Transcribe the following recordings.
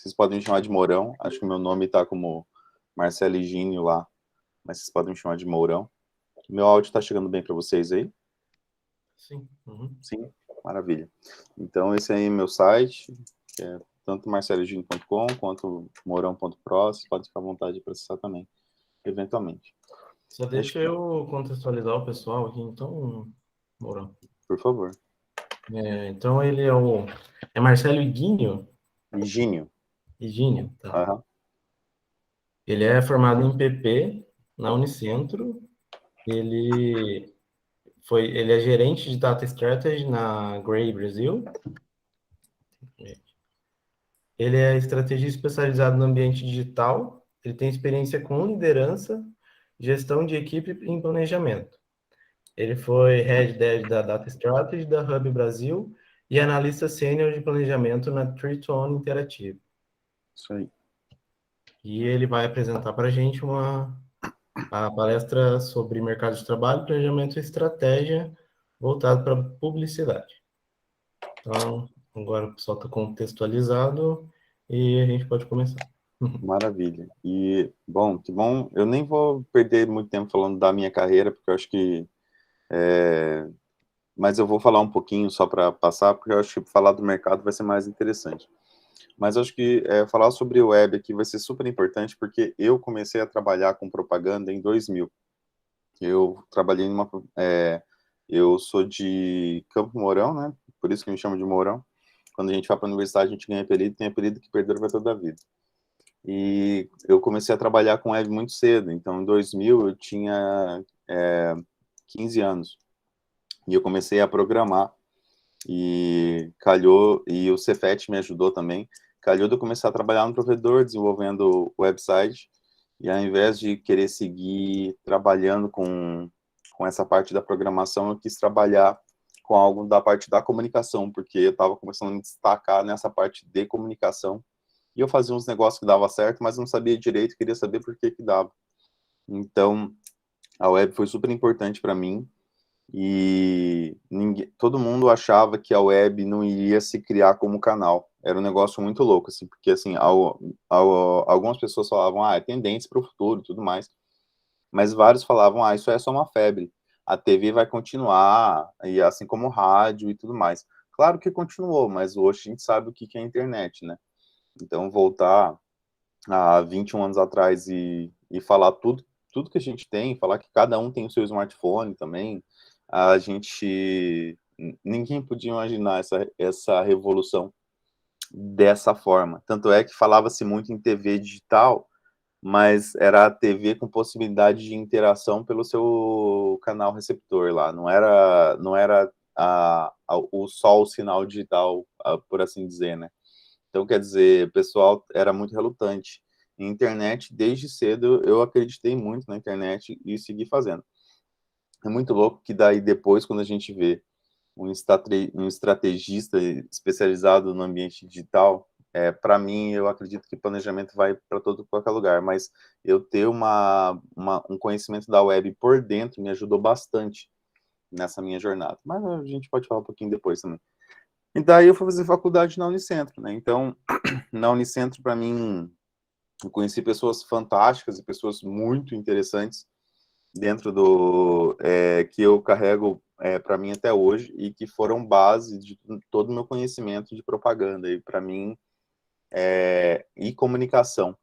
vocês podem me chamar de Mourão. Acho que o meu nome tá como Marcelo Higínio lá, mas vocês podem me chamar de Mourão. Meu áudio tá chegando bem para vocês aí? Sim. Uhum. Sim? Maravilha. Então, esse aí é meu site, que é tanto marcelohigínio.com quanto mourão.pro. Vocês podem ficar à vontade de acessar também, eventualmente. Só deixa eu contextualizar o pessoal aqui, então, Mourão. Por favor. Então ele é Marcelo Higínio? Higínio. Higínio, tá. Aham. Ele é formado em PP na Unicentro. Ele é gerente de Data Strategy na Gray Brasil. Ele é estrategista especializado no ambiente digital. Ele tem experiência com liderança, gestão de equipe e planejamento. Ele foi Head Dev da Data Strategy da Hub Brasil e analista sênior de planejamento na Triton Interativo. Isso aí. E ele vai apresentar para a gente a palestra sobre mercado de trabalho, planejamento e estratégia voltado para publicidade. Então, agora o pessoal está contextualizado e a gente pode começar. Maravilha. E, bom, que bom. Eu nem vou perder muito tempo falando da minha carreira, porque eu acho que... Mas eu vou falar um pouquinho só para passar, porque eu acho que falar do mercado vai ser mais interessante. Mas eu acho que falar sobre o web aqui vai ser super importante, porque eu comecei a trabalhar com propaganda em 2000. Eu trabalhei numa... eu sou de Campo Mourão, né? Por isso que me chamam de Mourão. Quando a gente vai para a universidade, a gente ganha apelido, tem apelido que perdura para toda a vida. E eu comecei a trabalhar com web muito cedo. Então, em 2000, eu tinha 15 anos. E eu comecei a programar. E calhou, e o Cefet me ajudou também. Calhou de eu começar a trabalhar no provedor, desenvolvendo website. E ao invés de querer seguir trabalhando com essa parte da programação, eu quis trabalhar com algo da parte da comunicação, porque eu estava começando a me destacar nessa parte de comunicação. E eu fazia uns negócios que dava certo, mas não sabia direito, queria saber por que dava. Então, a web foi super importante para mim, e todo mundo achava que a web não iria se criar como canal. Era um negócio muito louco, assim, porque, assim, algumas pessoas falavam, é tendência para o futuro e tudo mais, mas vários falavam, isso é só uma febre, a TV vai continuar, e assim como o rádio e tudo mais. Claro que continuou, mas hoje a gente sabe o que é a internet, né? Então, voltar há 21 anos atrás e falar tudo que a gente tem, falar que cada um tem o seu smartphone também, a gente... Ninguém podia imaginar essa revolução dessa forma. Tanto é que falava-se muito em TV digital, mas era a TV com possibilidade de interação pelo seu canal receptor lá, não era só o sinal digital, por assim dizer, né? Então, quer dizer, o pessoal era muito relutante. Internet, desde cedo, eu acreditei muito na internet e segui fazendo. É muito louco que daí depois, quando a gente vê um estrategista especializado no ambiente digital, para mim, eu acredito que planejamento vai para todo qualquer lugar, mas eu ter um conhecimento da web por dentro me ajudou bastante nessa minha jornada. Mas a gente pode falar um pouquinho depois também. E daí eu fui fazer faculdade na Unicentro, né? Então, na Unicentro, para mim, eu conheci pessoas fantásticas e pessoas muito interessantes dentro que eu carrego para mim até hoje e que foram base de todo o meu conhecimento de propaganda e para mim e comunicação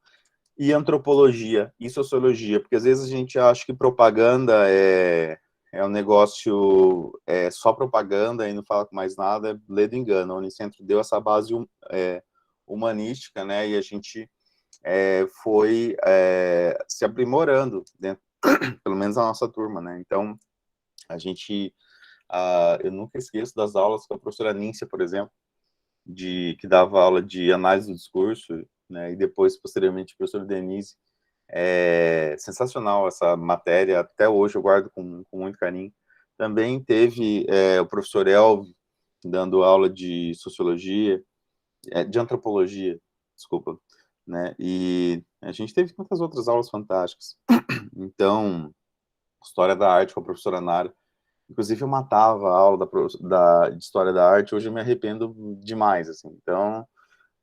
e antropologia e sociologia, porque às vezes a gente acha que propaganda é um negócio só propaganda e não fala mais nada, lê do engano. A Unicentro deu essa base humanística, né? E a gente foi se aprimorando dentro, pelo menos a nossa turma, né? Então, a gente, eu nunca esqueço das aulas com a professora Níncia, por exemplo, que dava aula de análise do discurso, né? E depois, posteriormente, a professora Denise. Sensacional essa matéria, até hoje eu guardo com muito carinho. Também teve o professor Elvio dando aula de sociologia, de antropologia, desculpa, né? E a gente teve tantas outras aulas fantásticas. Então, História da Arte com a professora Nara. Inclusive, eu matava a aula de História da Arte, hoje eu me arrependo demais, assim. Então,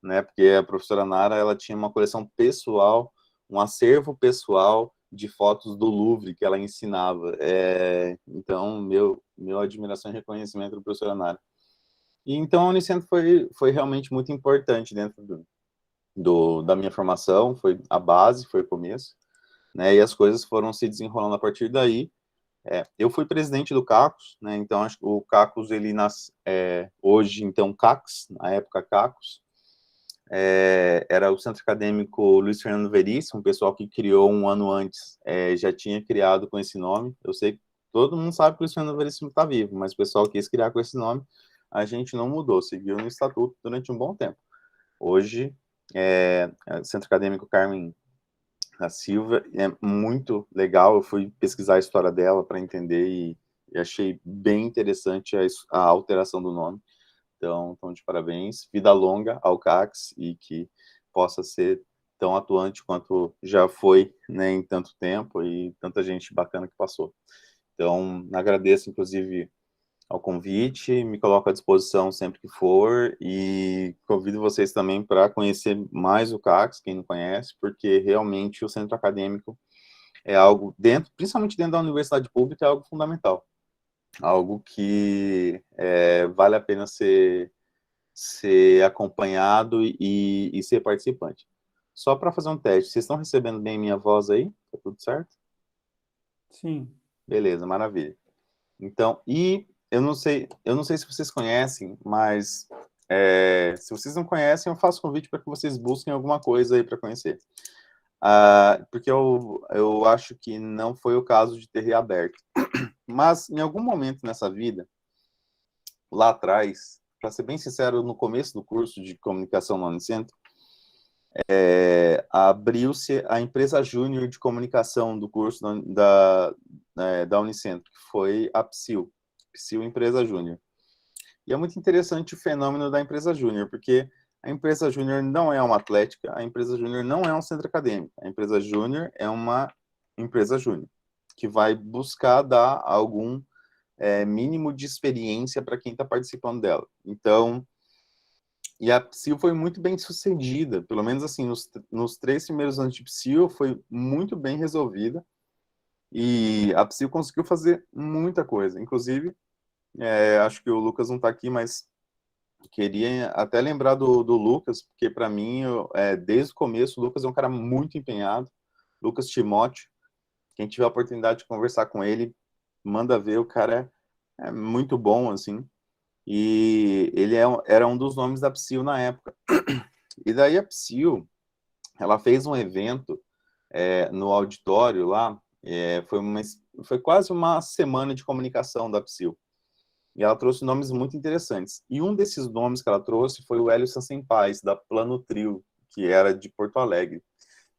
né? Porque a professora Nara, ela tinha uma coleção pessoal, um acervo pessoal de fotos do Louvre que ela ensinava. Então, meu admiração e reconhecimento para a professora Nara. E então a Unicentro foi realmente muito importante dentro da minha formação, foi a base, foi o começo, né? E as coisas foram se desenrolando a partir daí. Eu fui presidente do CACUS, né? Então acho que o CACUS ele nasce hoje então CACS, na época CACUS, era o Centro Acadêmico Luiz Fernando Veríssimo, um pessoal que criou um ano antes, já tinha criado com esse nome. Eu sei que todo mundo sabe que o Luiz Fernando Veríssimo está vivo, mas o pessoal quis criar com esse nome, a gente não mudou, seguiu no estatuto durante um bom tempo. Hoje, Centro Acadêmico Carmen da Silva é muito legal, eu fui pesquisar a história dela para entender e achei bem interessante a alteração do nome. Então, de parabéns, vida longa ao CACS e que possa ser tão atuante quanto já foi, né, em tanto tempo e tanta gente bacana que passou. Então, agradeço, inclusive, ao convite, me coloco à disposição sempre que for e convido vocês também para conhecer mais o CACS, quem não conhece, porque realmente o centro acadêmico é algo principalmente dentro da universidade pública, é algo fundamental, algo que vale a pena ser acompanhado e ser participante. Só para fazer um teste, vocês estão recebendo bem minha voz aí? Tá tudo certo? Sim. Beleza, maravilha. Então, e eu não sei se vocês conhecem, mas se vocês não conhecem, eu faço convite para que vocês busquem alguma coisa aí para conhecer. Porque eu acho que não foi o caso de ter reaberto. Mas, em algum momento nessa vida, lá atrás, para ser bem sincero, no começo do curso de comunicação no Unicentro, abriu-se a empresa júnior de comunicação do curso da Unicentro, que foi a PSIL Empresa Júnior. E é muito interessante o fenômeno da empresa júnior, porque a empresa júnior não é uma atlética, a empresa júnior não é um centro acadêmico, a empresa júnior é uma empresa júnior, que vai buscar dar algum mínimo de experiência para quem está participando dela. Então, e a PSIL foi muito bem sucedida, pelo menos assim, nos 3 primeiros anos de PSIL foi muito bem resolvida, e a PSIL conseguiu fazer muita coisa, inclusive, acho que o Lucas não está aqui, mas queria até lembrar do Lucas, porque para mim, desde o começo, o Lucas é um cara muito empenhado, Lucas Timóteo, quem tiver a oportunidade de conversar com ele, manda ver, o cara é muito bom, assim, e ele era um dos nomes da PSIL na época. E daí a PSIL, ela fez um evento no auditório lá, foi quase uma semana de comunicação da PSIL. E ela trouxe nomes muito interessantes. E um desses nomes que ela trouxe foi o Hélio Sansenpais, da Plano Trio, que era de Porto Alegre.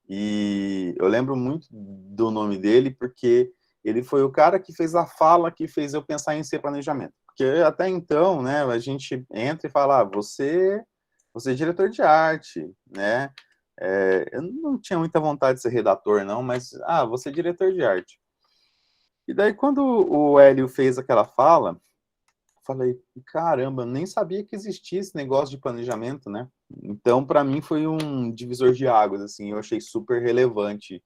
E eu lembro muito do nome dele porque ele foi o cara que fez a fala que fez eu pensar em ser planejamento. Porque até então, né, a gente entra e fala, você é diretor de arte, né? Eu não tinha muita vontade de ser redator, não, mas, você é diretor de arte. E daí, quando o Hélio fez aquela fala, falei, caramba, nem sabia que existia esse negócio de planejamento, né? Então, para mim, foi um divisor de águas, assim, eu achei super relevante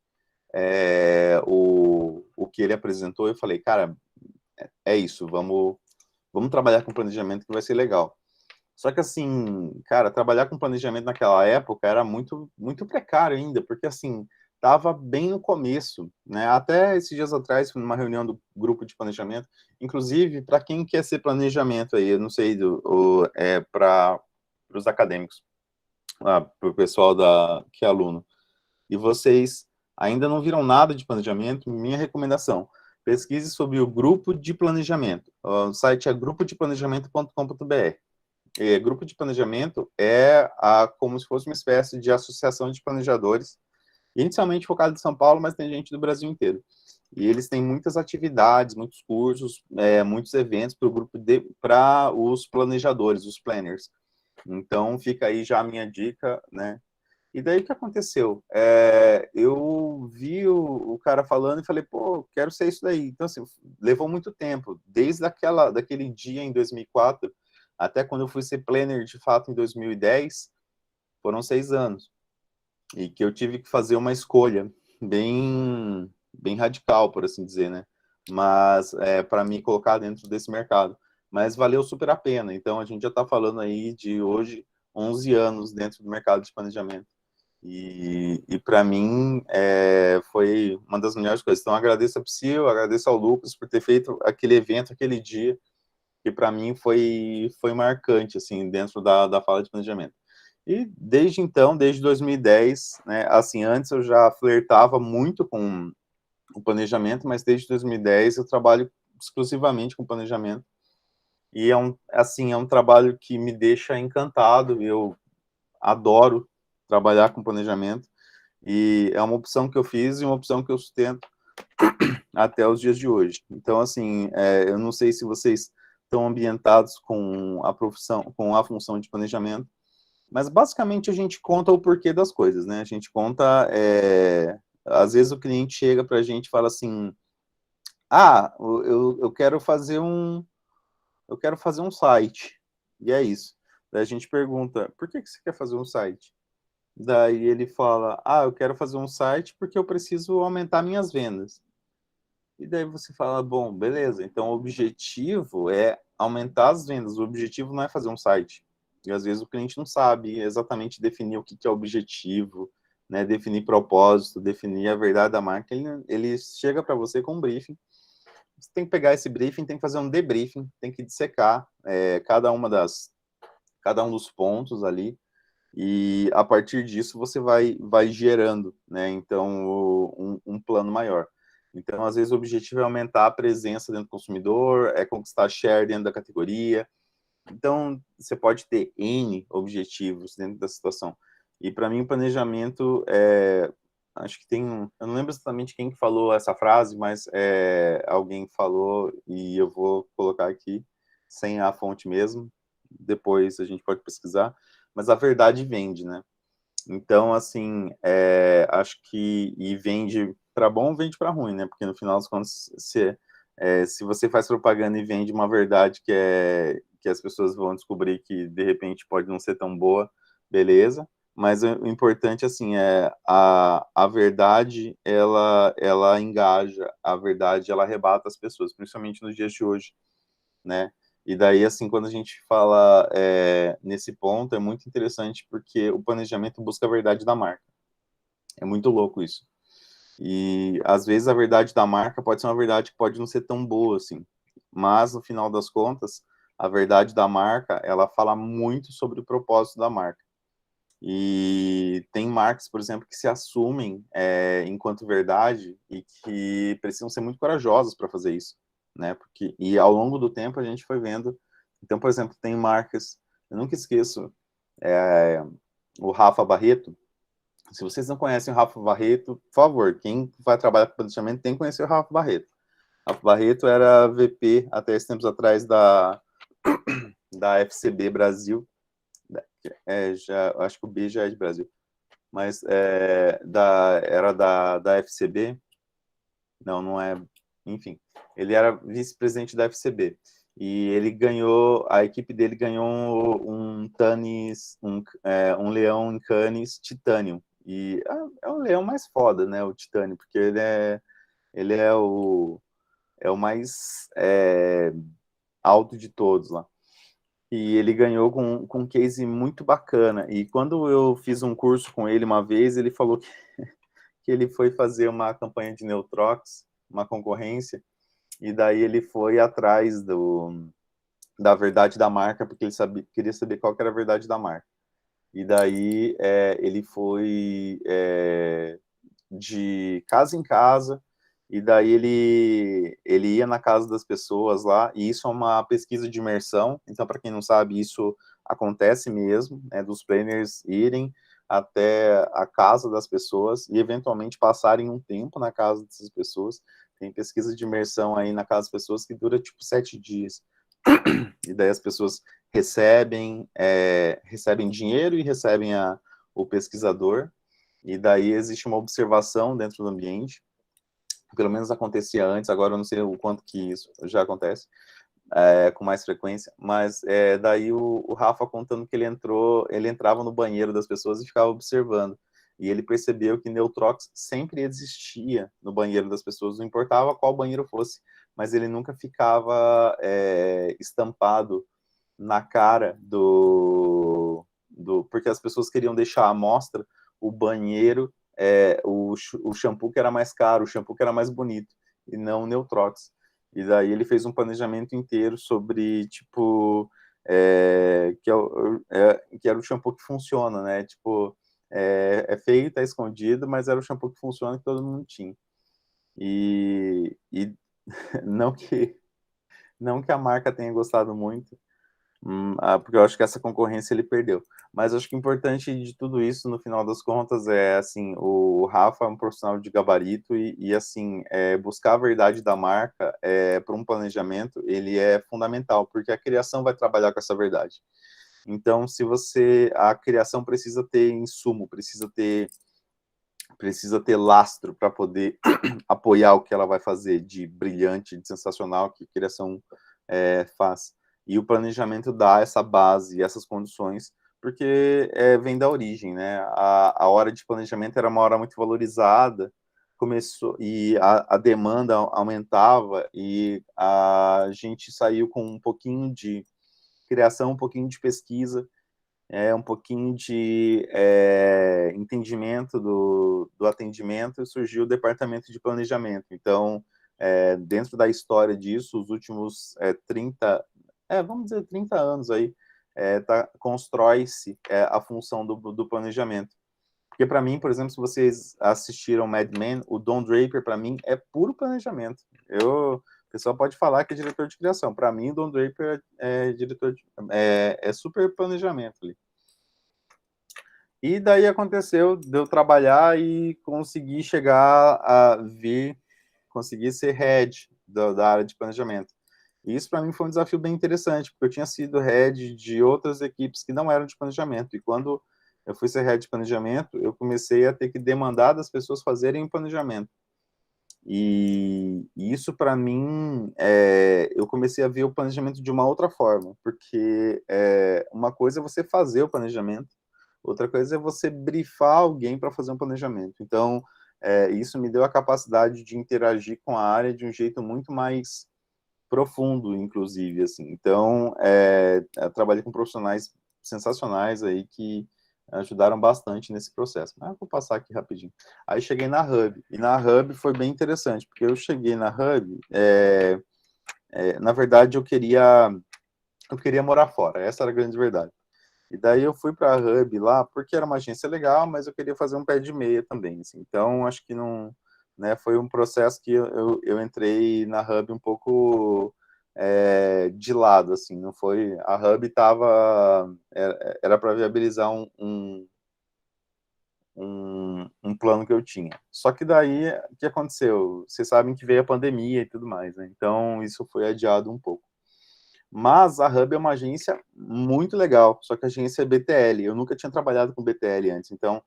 o que ele apresentou. Eu falei, cara, é isso, vamos trabalhar com planejamento que vai ser legal. Só que, assim, cara, trabalhar com planejamento naquela época era muito, muito precário ainda, porque, assim, estava bem no começo, né? Até esses dias atrás, numa reunião do grupo de planejamento, inclusive, para quem quer ser planejamento aí, eu não sei, para os acadêmicos, para o pessoal que é aluno, e vocês ainda não viram nada de planejamento, minha recomendação, pesquise sobre o grupo de planejamento. O site é grupodeplanejamento.com.br. Grupo de planejamento como se fosse uma espécie de associação de planejadores, inicialmente focado em São Paulo, mas tem gente do Brasil inteiro. E eles têm muitas atividades, muitos cursos, muitos eventos para o grupo para os planejadores, os planners. Então fica aí já a minha dica, né? E daí o que aconteceu? Eu vi o cara falando e falei, pô, quero ser isso daí. Então, assim, levou muito tempo, desde daquele dia em 2004, até quando eu fui ser planner de fato em 2010, foram 6 anos, e que eu tive que fazer uma escolha bem radical, por assim dizer, né? Mas para me colocar dentro desse mercado. Mas valeu super a pena. Então, a gente já está falando aí de hoje 11 anos dentro do mercado de planejamento. E para mim foi uma das melhores coisas. Então, agradeço a Psyu, agradeço ao Lucas por ter feito aquele evento, aquele dia, que para mim foi marcante, assim, dentro da fala de planejamento. E desde então, desde 2010, né, assim, antes eu já flertava muito com o planejamento, mas desde 2010 eu trabalho exclusivamente com planejamento. E é um trabalho que me deixa encantado, eu adoro trabalhar com planejamento, e é uma opção que eu fiz e uma opção que eu sustento até os dias de hoje. Então, assim, eu não sei se vocês estão ambientados com a profissão, com a função de planejamento, mas basicamente a gente conta o porquê das coisas, né? A gente conta, às vezes o cliente chega para a gente e fala assim, eu quero fazer um site, e é isso. Daí a gente pergunta, por que você quer fazer um site? Daí ele fala, eu quero fazer um site porque eu preciso aumentar minhas vendas. E daí você fala, bom, beleza, então o objetivo é aumentar as vendas, o objetivo não é fazer um site. E às vezes o cliente não sabe exatamente definir o que é objetivo, né, definir propósito, definir a verdade da marca. Ele chega para você com um briefing, você tem que pegar esse briefing, tem que fazer um debriefing, tem que dissecar cada um dos pontos ali, e a partir disso você vai gerando, né, então, um plano maior. Então, às vezes, o objetivo é aumentar a presença dentro do consumidor, é conquistar share dentro da categoria. Então, você pode ter N objetivos dentro da situação. E, para mim, o planejamento, acho que eu não lembro exatamente quem que falou essa frase, mas alguém falou, e eu vou colocar aqui, sem a fonte mesmo, depois a gente pode pesquisar, mas a verdade vende, né? Então, assim, acho que e vende para bom, vende para ruim, né? Porque no final das contas, se você faz propaganda e vende uma verdade que as pessoas vão descobrir que de repente pode não ser tão boa, beleza. Mas o importante, assim, a verdade, ela engaja, a verdade, ela arrebata as pessoas, principalmente nos dias de hoje, né? E daí, assim, quando a gente fala nesse ponto, é muito interessante porque o planejamento busca a verdade da marca. É muito louco isso. E, às vezes, a verdade da marca pode ser uma verdade que pode não ser tão boa, assim. Mas, no final das contas, a verdade da marca, ela fala muito sobre o propósito da marca. E tem marcas, por exemplo, que se assumem enquanto verdade e que precisam ser muito corajosas para fazer isso, né? E ao longo do tempo a gente foi vendo. Então, por exemplo, tem marcas, eu nunca esqueço, o Rafa Barreto. Se vocês não conhecem o Rafa Barreto, por favor, quem vai trabalhar com planejamento tem que conhecer o Rafa Barreto. Rafa Barreto era VP até esses tempos atrás da FCB Brasil. Acho que o B já é de Brasil, mas era da FCB, não é, enfim, ele era vice-presidente da FCB, e ele ganhou, a equipe dele ganhou um leão em Cannes Titanium, e é o leão mais foda, né, o Titanium, porque ele é o mais alto de todos lá. E ele ganhou com um case muito bacana. E quando eu fiz um curso com ele uma vez, ele falou que ele foi fazer uma campanha de Neutrox, uma concorrência, e daí ele foi atrás da verdade da marca, porque ele queria saber qual que era a verdade da marca. E daí ele foi de casa em casa, e daí ele ia na casa das pessoas lá, e isso é uma pesquisa de imersão. Então, para quem não sabe, isso acontece mesmo, né, dos planners irem até a casa das pessoas e eventualmente passarem um tempo na casa dessas pessoas. Tem pesquisa de imersão aí na casa das pessoas que dura tipo 7 dias. E daí as pessoas recebem dinheiro e recebem o pesquisador, e daí existe uma observação dentro do ambiente. Pelo menos acontecia antes, agora eu não sei o quanto que isso já acontece. com mais frequência, mas daí o Rafa contando que ele entrava no banheiro das pessoas e ficava observando, e ele percebeu que Neutrox sempre existia no banheiro das pessoas, não importava qual banheiro fosse, mas ele nunca ficava estampado na cara porque as pessoas queriam deixar à mostra o banheiro, o shampoo que era mais caro, o shampoo que era mais bonito, e não o Neutrox. E daí ele fez um planejamento inteiro sobre, tipo, que era o shampoo que funciona, né? Tipo, é feio, tá escondido, mas era o shampoo que funciona que todo mundo tinha. E não que a marca tenha gostado muito, porque eu acho que essa concorrência ele perdeu. Mas acho que o importante de tudo isso, no final das contas, é, assim, o Rafa é um profissional de gabarito e assim, buscar a verdade da marca para um planejamento, ele é fundamental, porque a criação vai trabalhar com essa verdade. Então, a criação precisa ter insumo, precisa ter lastro para poder apoiar o que ela vai fazer de brilhante, de sensacional que a criação faz. E o planejamento dá essa base, essas condições, porque vem da origem, né? A hora de planejamento era uma hora muito valorizada, começou e a demanda aumentava e a gente saiu com um pouquinho de criação, um pouquinho de pesquisa, um pouquinho de entendimento do atendimento, e surgiu o departamento de planejamento. Então, dentro da história disso, os últimos 30, vamos dizer 30 anos aí, constrói-se a função do planejamento. Porque para mim, por exemplo, se vocês assistiram Mad Men, o Don Draper, para mim, é puro planejamento. O pessoal pode falar que é diretor de criação. Para mim, o Don Draper é super planejamento ali. E daí aconteceu de eu trabalhar e conseguir chegar conseguir ser head da área de planejamento. E isso para mim foi um desafio bem interessante, porque eu tinha sido head de outras equipes que não eram de planejamento. E quando eu fui ser head de planejamento, eu comecei a ter que demandar das pessoas fazerem o planejamento. E isso para mim, eu comecei a ver o planejamento de uma outra forma, porque uma coisa é você fazer o planejamento, outra coisa é você brifar alguém para fazer um planejamento. Então, isso me deu a capacidade de interagir com a área de um jeito muito mais profundo, inclusive, assim. Então, eu trabalhei com profissionais sensacionais aí que ajudaram bastante nesse processo. Mas eu vou passar aqui rapidinho. Aí cheguei na Hub, e na Hub foi bem interessante, porque eu cheguei na Hub, na verdade eu queria morar fora, essa era a grande verdade. E daí eu fui para a Hub lá, porque era uma agência legal, mas eu queria fazer um pé de meia também, assim. Então, acho que não, né, foi um processo que eu entrei na Hub um pouco de lado, assim, não foi, a Hub era para viabilizar um plano que eu tinha. Só que daí, o que aconteceu? Vocês sabem que veio a pandemia e tudo mais, né? Então, isso foi adiado um pouco. Mas a Hub é uma agência muito legal, só que a agência é BTL. Eu nunca tinha trabalhado com BTL antes, então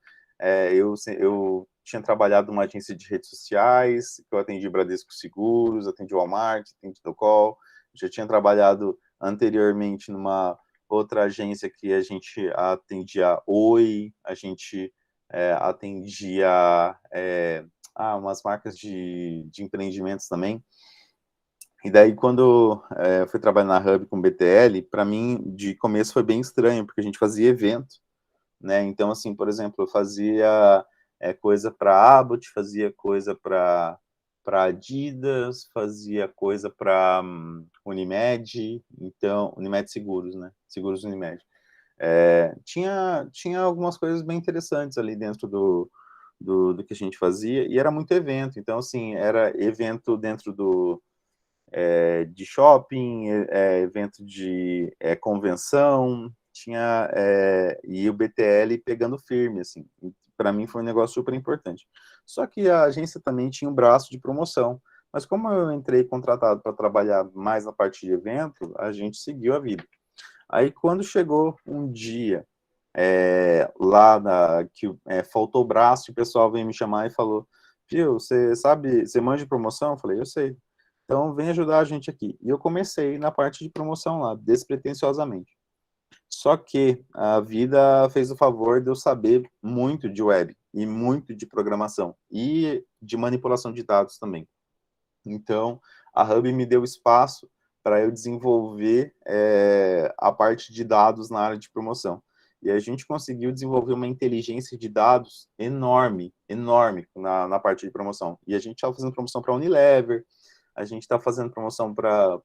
eu tinha trabalhado numa agência de redes sociais, que eu atendi Bradesco Seguros, atendi Walmart, atendi Docol, já tinha trabalhado anteriormente numa outra agência que a gente atendia Oi, a gente atendia umas marcas de empreendimentos também. E daí, quando eu fui trabalhar na Hub com BTL, para mim, de começo foi bem estranho, porque a gente fazia evento, né? Então, assim, por exemplo, eu fazia coisa para Abbott, fazia coisa para Adidas, fazia coisa para Unimed, então, Unimed Seguros, né? Seguros Unimed. Tinha algumas coisas bem interessantes ali dentro do que a gente fazia, e era muito evento. Então, assim, era evento dentro de shopping, evento de convenção, tinha e o BTL pegando firme, assim. Para mim foi um negócio super importante. Só que a agência também tinha um braço de promoção, mas como eu entrei contratado para trabalhar mais na parte de evento, a gente seguiu a vida. Aí quando chegou um dia lá que faltou o braço, e o pessoal veio me chamar e falou: Gil, você sabe, você manja de promoção? Eu falei, eu sei. Então, vem ajudar a gente aqui. E eu comecei na parte de promoção lá, despretensiosamente. Só que a vida fez o favor de eu saber muito de web e muito de programação e de manipulação de dados também. Então, a Hub me deu espaço para eu desenvolver a parte de dados na área de promoção. E a gente conseguiu desenvolver uma inteligência de dados enorme, enorme na parte de promoção. E a gente estava fazendo promoção para a Unilever, a gente está fazendo promoção para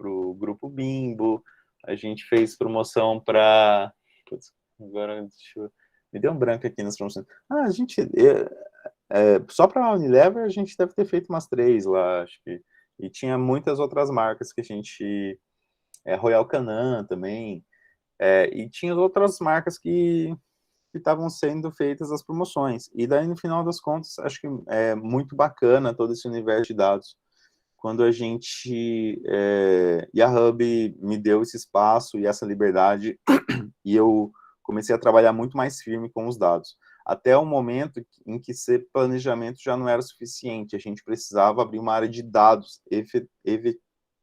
o Grupo Bimbo, a gente fez promoção para... Agora, me deu um branco aqui nas promoções. Ah, a gente... só para a Unilever, a gente deve ter feito umas 3 lá, acho que. E tinha muitas outras marcas que a gente... Royal Canin também. E tinha outras marcas que estavam sendo feitas as promoções. E daí, no final das contas, acho que é muito bacana todo esse universo de dados. Quando a gente... e a Hub me deu esse espaço e essa liberdade, e eu comecei a trabalhar muito mais firme com os dados. Até o momento em que ser planejamento já não era suficiente, a gente precisava abrir uma área de dados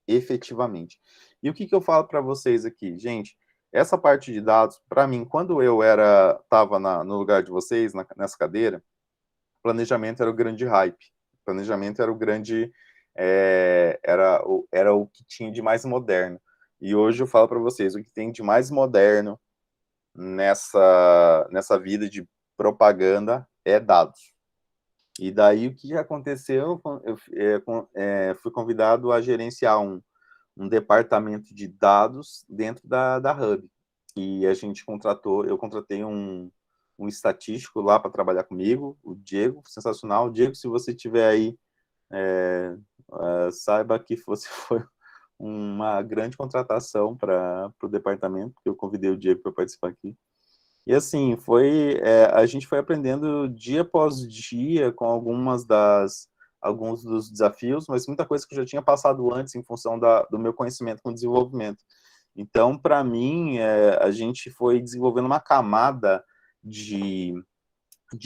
efetivamente. E o que eu falo para vocês aqui? Gente, essa parte de dados, para mim, quando eu estava no lugar de vocês, nessa cadeira, planejamento era o grande hype. Planejamento era o grande... era o que tinha de mais moderno. E hoje eu falo para vocês, o que tem de mais moderno nessa vida de propaganda é dados. E daí o que aconteceu? Eu fui convidado a gerenciar um departamento de dados dentro da Hub. E a gente eu contratei um estatístico lá para trabalhar comigo, o Diego, sensacional. Diego, se você estiver aí, saiba que foi uma grande contratação para o departamento, porque eu convidei o Diego para participar aqui. E assim, a gente foi aprendendo dia após dia com alguns dos desafios, mas muita coisa que eu já tinha passado antes em função do meu conhecimento com desenvolvimento. Então, para mim, a gente foi desenvolvendo uma camada de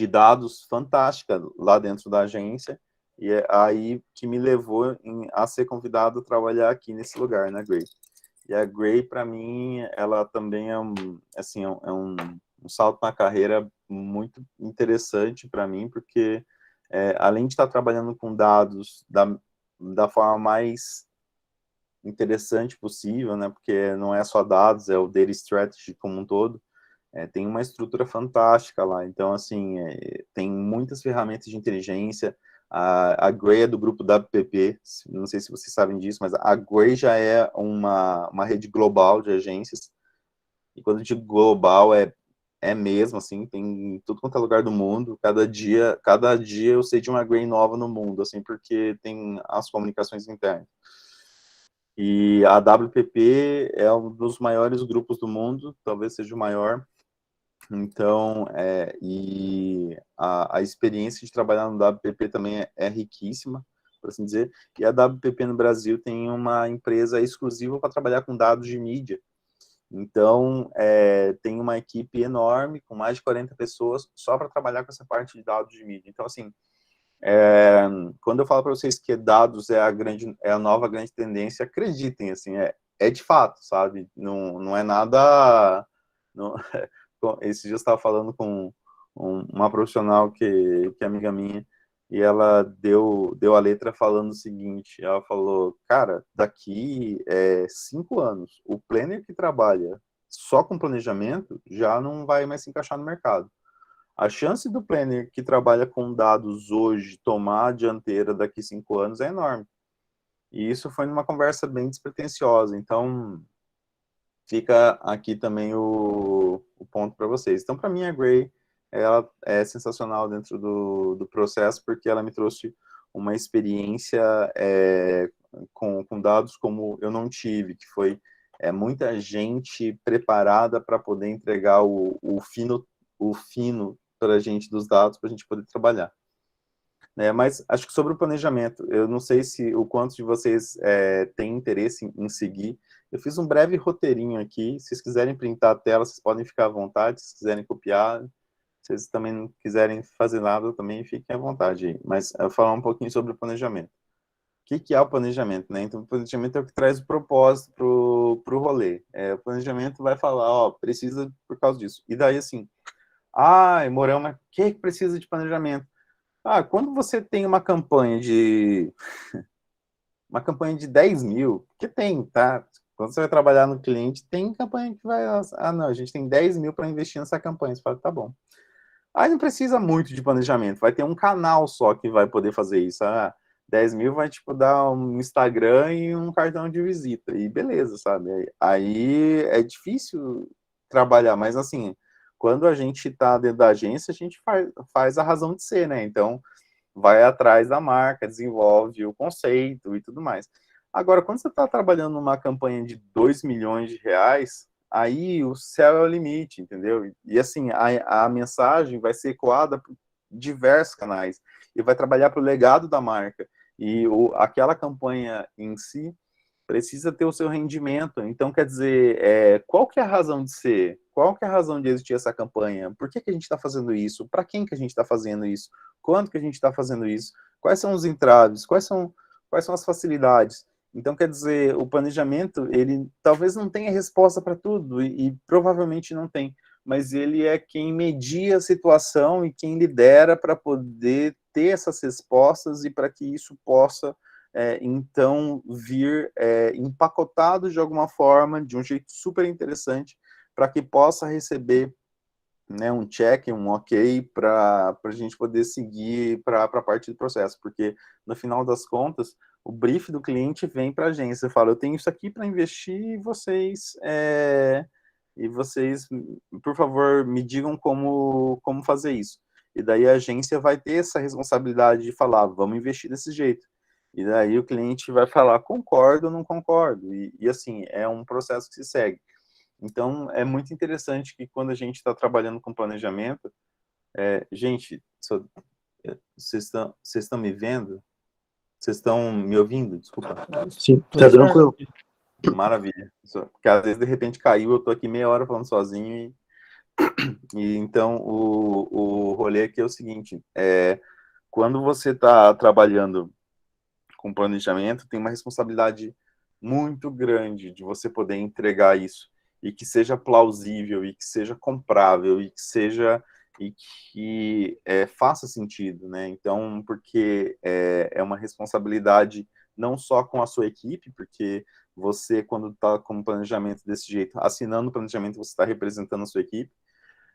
dados fantástica lá dentro da agência, e é aí que me levou a ser convidado a trabalhar aqui nesse lugar, na Grey. E a Grey, para mim, ela também é um salto na carreira muito interessante para mim, porque além de estar trabalhando com dados da forma mais interessante possível, né, porque não é só dados, é o data strategy como um todo, tem uma estrutura fantástica lá. Então, assim, tem muitas ferramentas de inteligência. A Grey é do grupo WPP, não sei se vocês sabem disso, mas a Grey já é uma rede global de agências. E quando eu digo global, é mesmo, assim, tem em tudo quanto é lugar do mundo. Cada dia eu sei de uma Grey nova no mundo, assim, porque tem as comunicações internas. E a WPP é um dos maiores grupos do mundo, talvez seja o maior. Então, e a experiência de trabalhar no WPP também é riquíssima, por assim dizer. E a WPP no Brasil tem uma empresa exclusiva para trabalhar com dados de mídia. Então, tem uma equipe enorme, com mais de 40 pessoas, só para trabalhar com essa parte de dados de mídia. Então, assim, quando eu falo para vocês que dados é a nova grande tendência, acreditem, assim, é de fato, sabe? Não é nada... Não, esse dia eu estava falando com uma profissional que é amiga minha, e ela deu a letra falando o seguinte, ela falou, cara, daqui 5 anos, o planner que trabalha só com planejamento já não vai mais se encaixar no mercado. A chance do planner que trabalha com dados hoje tomar a dianteira daqui 5 anos é enorme. E isso foi numa conversa bem despretensiosa, então fica aqui também o ponto para vocês. Então, para mim, a Grey, ela é sensacional dentro do processo, porque ela me trouxe uma experiência com dados como eu não tive, que foi muita gente preparada para poder entregar o fino para a gente dos dados, para a gente poder trabalhar. Mas acho que sobre o planejamento, eu não sei se o quanto de vocês têm interesse em seguir. Eu fiz um breve roteirinho aqui, se vocês quiserem printar a tela, vocês podem ficar à vontade, se quiserem copiar, se vocês também não quiserem fazer nada, também fiquem à vontade. Mas eu vou falar um pouquinho sobre o planejamento. que é o planejamento, né? Então, o planejamento é o que traz o propósito pro rolê. O planejamento vai falar, ó, precisa por causa disso. E daí, assim, Morão, mas o que precisa de planejamento? Quando você tem uma campanha de 10 mil, que tem, tá? Quando você vai trabalhar no cliente, tem campanha que vai, não, a gente tem 10 mil para investir nessa campanha. Você fala, tá bom. Aí não precisa muito de planejamento, vai ter um canal só que vai poder fazer isso. 10 mil vai, tipo, dar um Instagram e um cartão de visita, e beleza, sabe? Aí é difícil trabalhar, mas assim, quando a gente tá dentro da agência, a gente faz a razão de ser, né? Então, vai atrás da marca, desenvolve o conceito e tudo mais. Agora, quando você está trabalhando numa campanha de 2 milhões de reais, aí o céu é o limite, entendeu? E assim, a mensagem vai ser ecoada por diversos canais e vai trabalhar para o legado da marca. E aquela campanha em si precisa ter o seu rendimento. Então, quer dizer, qual que é a razão de ser? Qual que é a razão de existir essa campanha? Por que a gente está fazendo isso? Para quem que a gente está fazendo isso? Quando que a gente está fazendo isso? Quais são os entraves? Quais são as facilidades? Então, quer dizer, o planejamento, ele talvez não tenha resposta para tudo, e provavelmente não tem, mas ele é quem media a situação e quem lidera para poder ter essas respostas e para que isso possa então vir empacotado de alguma forma, de um jeito super interessante, para que possa receber, né, um check, um ok, para a gente poder seguir para a parte do processo, porque no final das contas, o brief do cliente vem para a agência, fala, eu tenho isso aqui para investir e vocês, por favor, me digam como fazer isso. E daí a agência vai ter essa responsabilidade de falar, vamos investir desse jeito. E daí o cliente vai falar, concordo ou não concordo. E assim, é um processo que se segue. Então, é muito interessante que quando a gente está trabalhando com planejamento, gente, vocês estão me vendo? Vocês estão me ouvindo? Desculpa. Sim, tá tranquilo. Maravilha. Porque às vezes, de repente, caiu, eu tô aqui meia hora falando sozinho e então o rolê aqui é o seguinte, quando você está trabalhando com planejamento, tem uma responsabilidade muito grande de você poder entregar isso e que seja plausível e que seja comprável e que faça sentido, né? Então, porque é uma responsabilidade não só com a sua equipe, porque você, quando está com um planejamento desse jeito, assinando o planejamento, você está representando a sua equipe,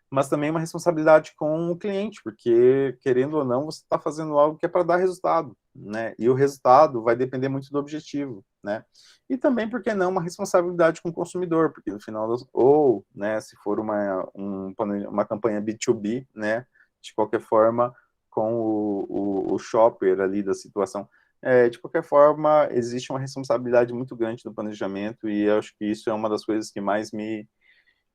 mas também uma responsabilidade com o cliente, porque, querendo ou não, você está fazendo algo que é para dar resultado, né? E o resultado vai depender muito do objetivo, né? E também, por que não, uma responsabilidade com o consumidor, porque no final ou, né, se for uma campanha B2B, né, de qualquer forma, com o shopper ali da situação, de qualquer forma, existe uma responsabilidade muito grande do planejamento, e eu acho que isso é uma das coisas que mais me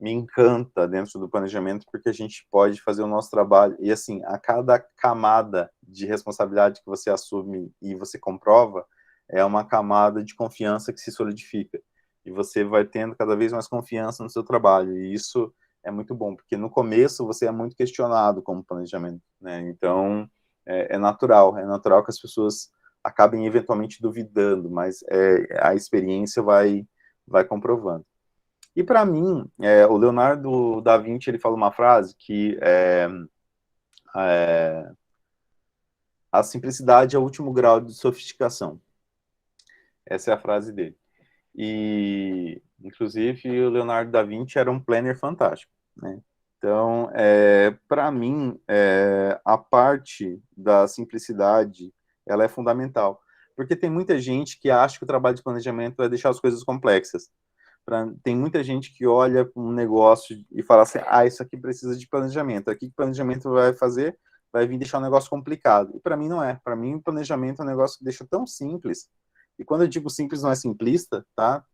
encanta dentro do planejamento, porque a gente pode fazer o nosso trabalho, e assim, a cada camada de responsabilidade que você assume e você comprova, é uma camada de confiança que se solidifica, e você vai tendo cada vez mais confiança no seu trabalho, e isso é muito bom, porque no começo você é muito questionado como planejamento, né, então é natural que as pessoas acabem eventualmente duvidando, mas a experiência vai comprovando. E para mim, o Leonardo da Vinci, ele fala uma frase que a simplicidade é o último grau de sofisticação. Essa é a frase dele. E, inclusive, o Leonardo da Vinci era um planner fantástico, né? Então, para mim, a parte da simplicidade, ela é fundamental. Porque tem muita gente que acha que o trabalho de planejamento é deixar as coisas complexas. Tem muita gente que olha um negócio e fala assim, isso aqui precisa de planejamento. Aqui que planejamento vai fazer? Vai vir deixar um negócio complicado. E para mim não é. Para mim, o planejamento é um negócio que deixa tão simples. E quando eu digo simples, não é simplista, tá?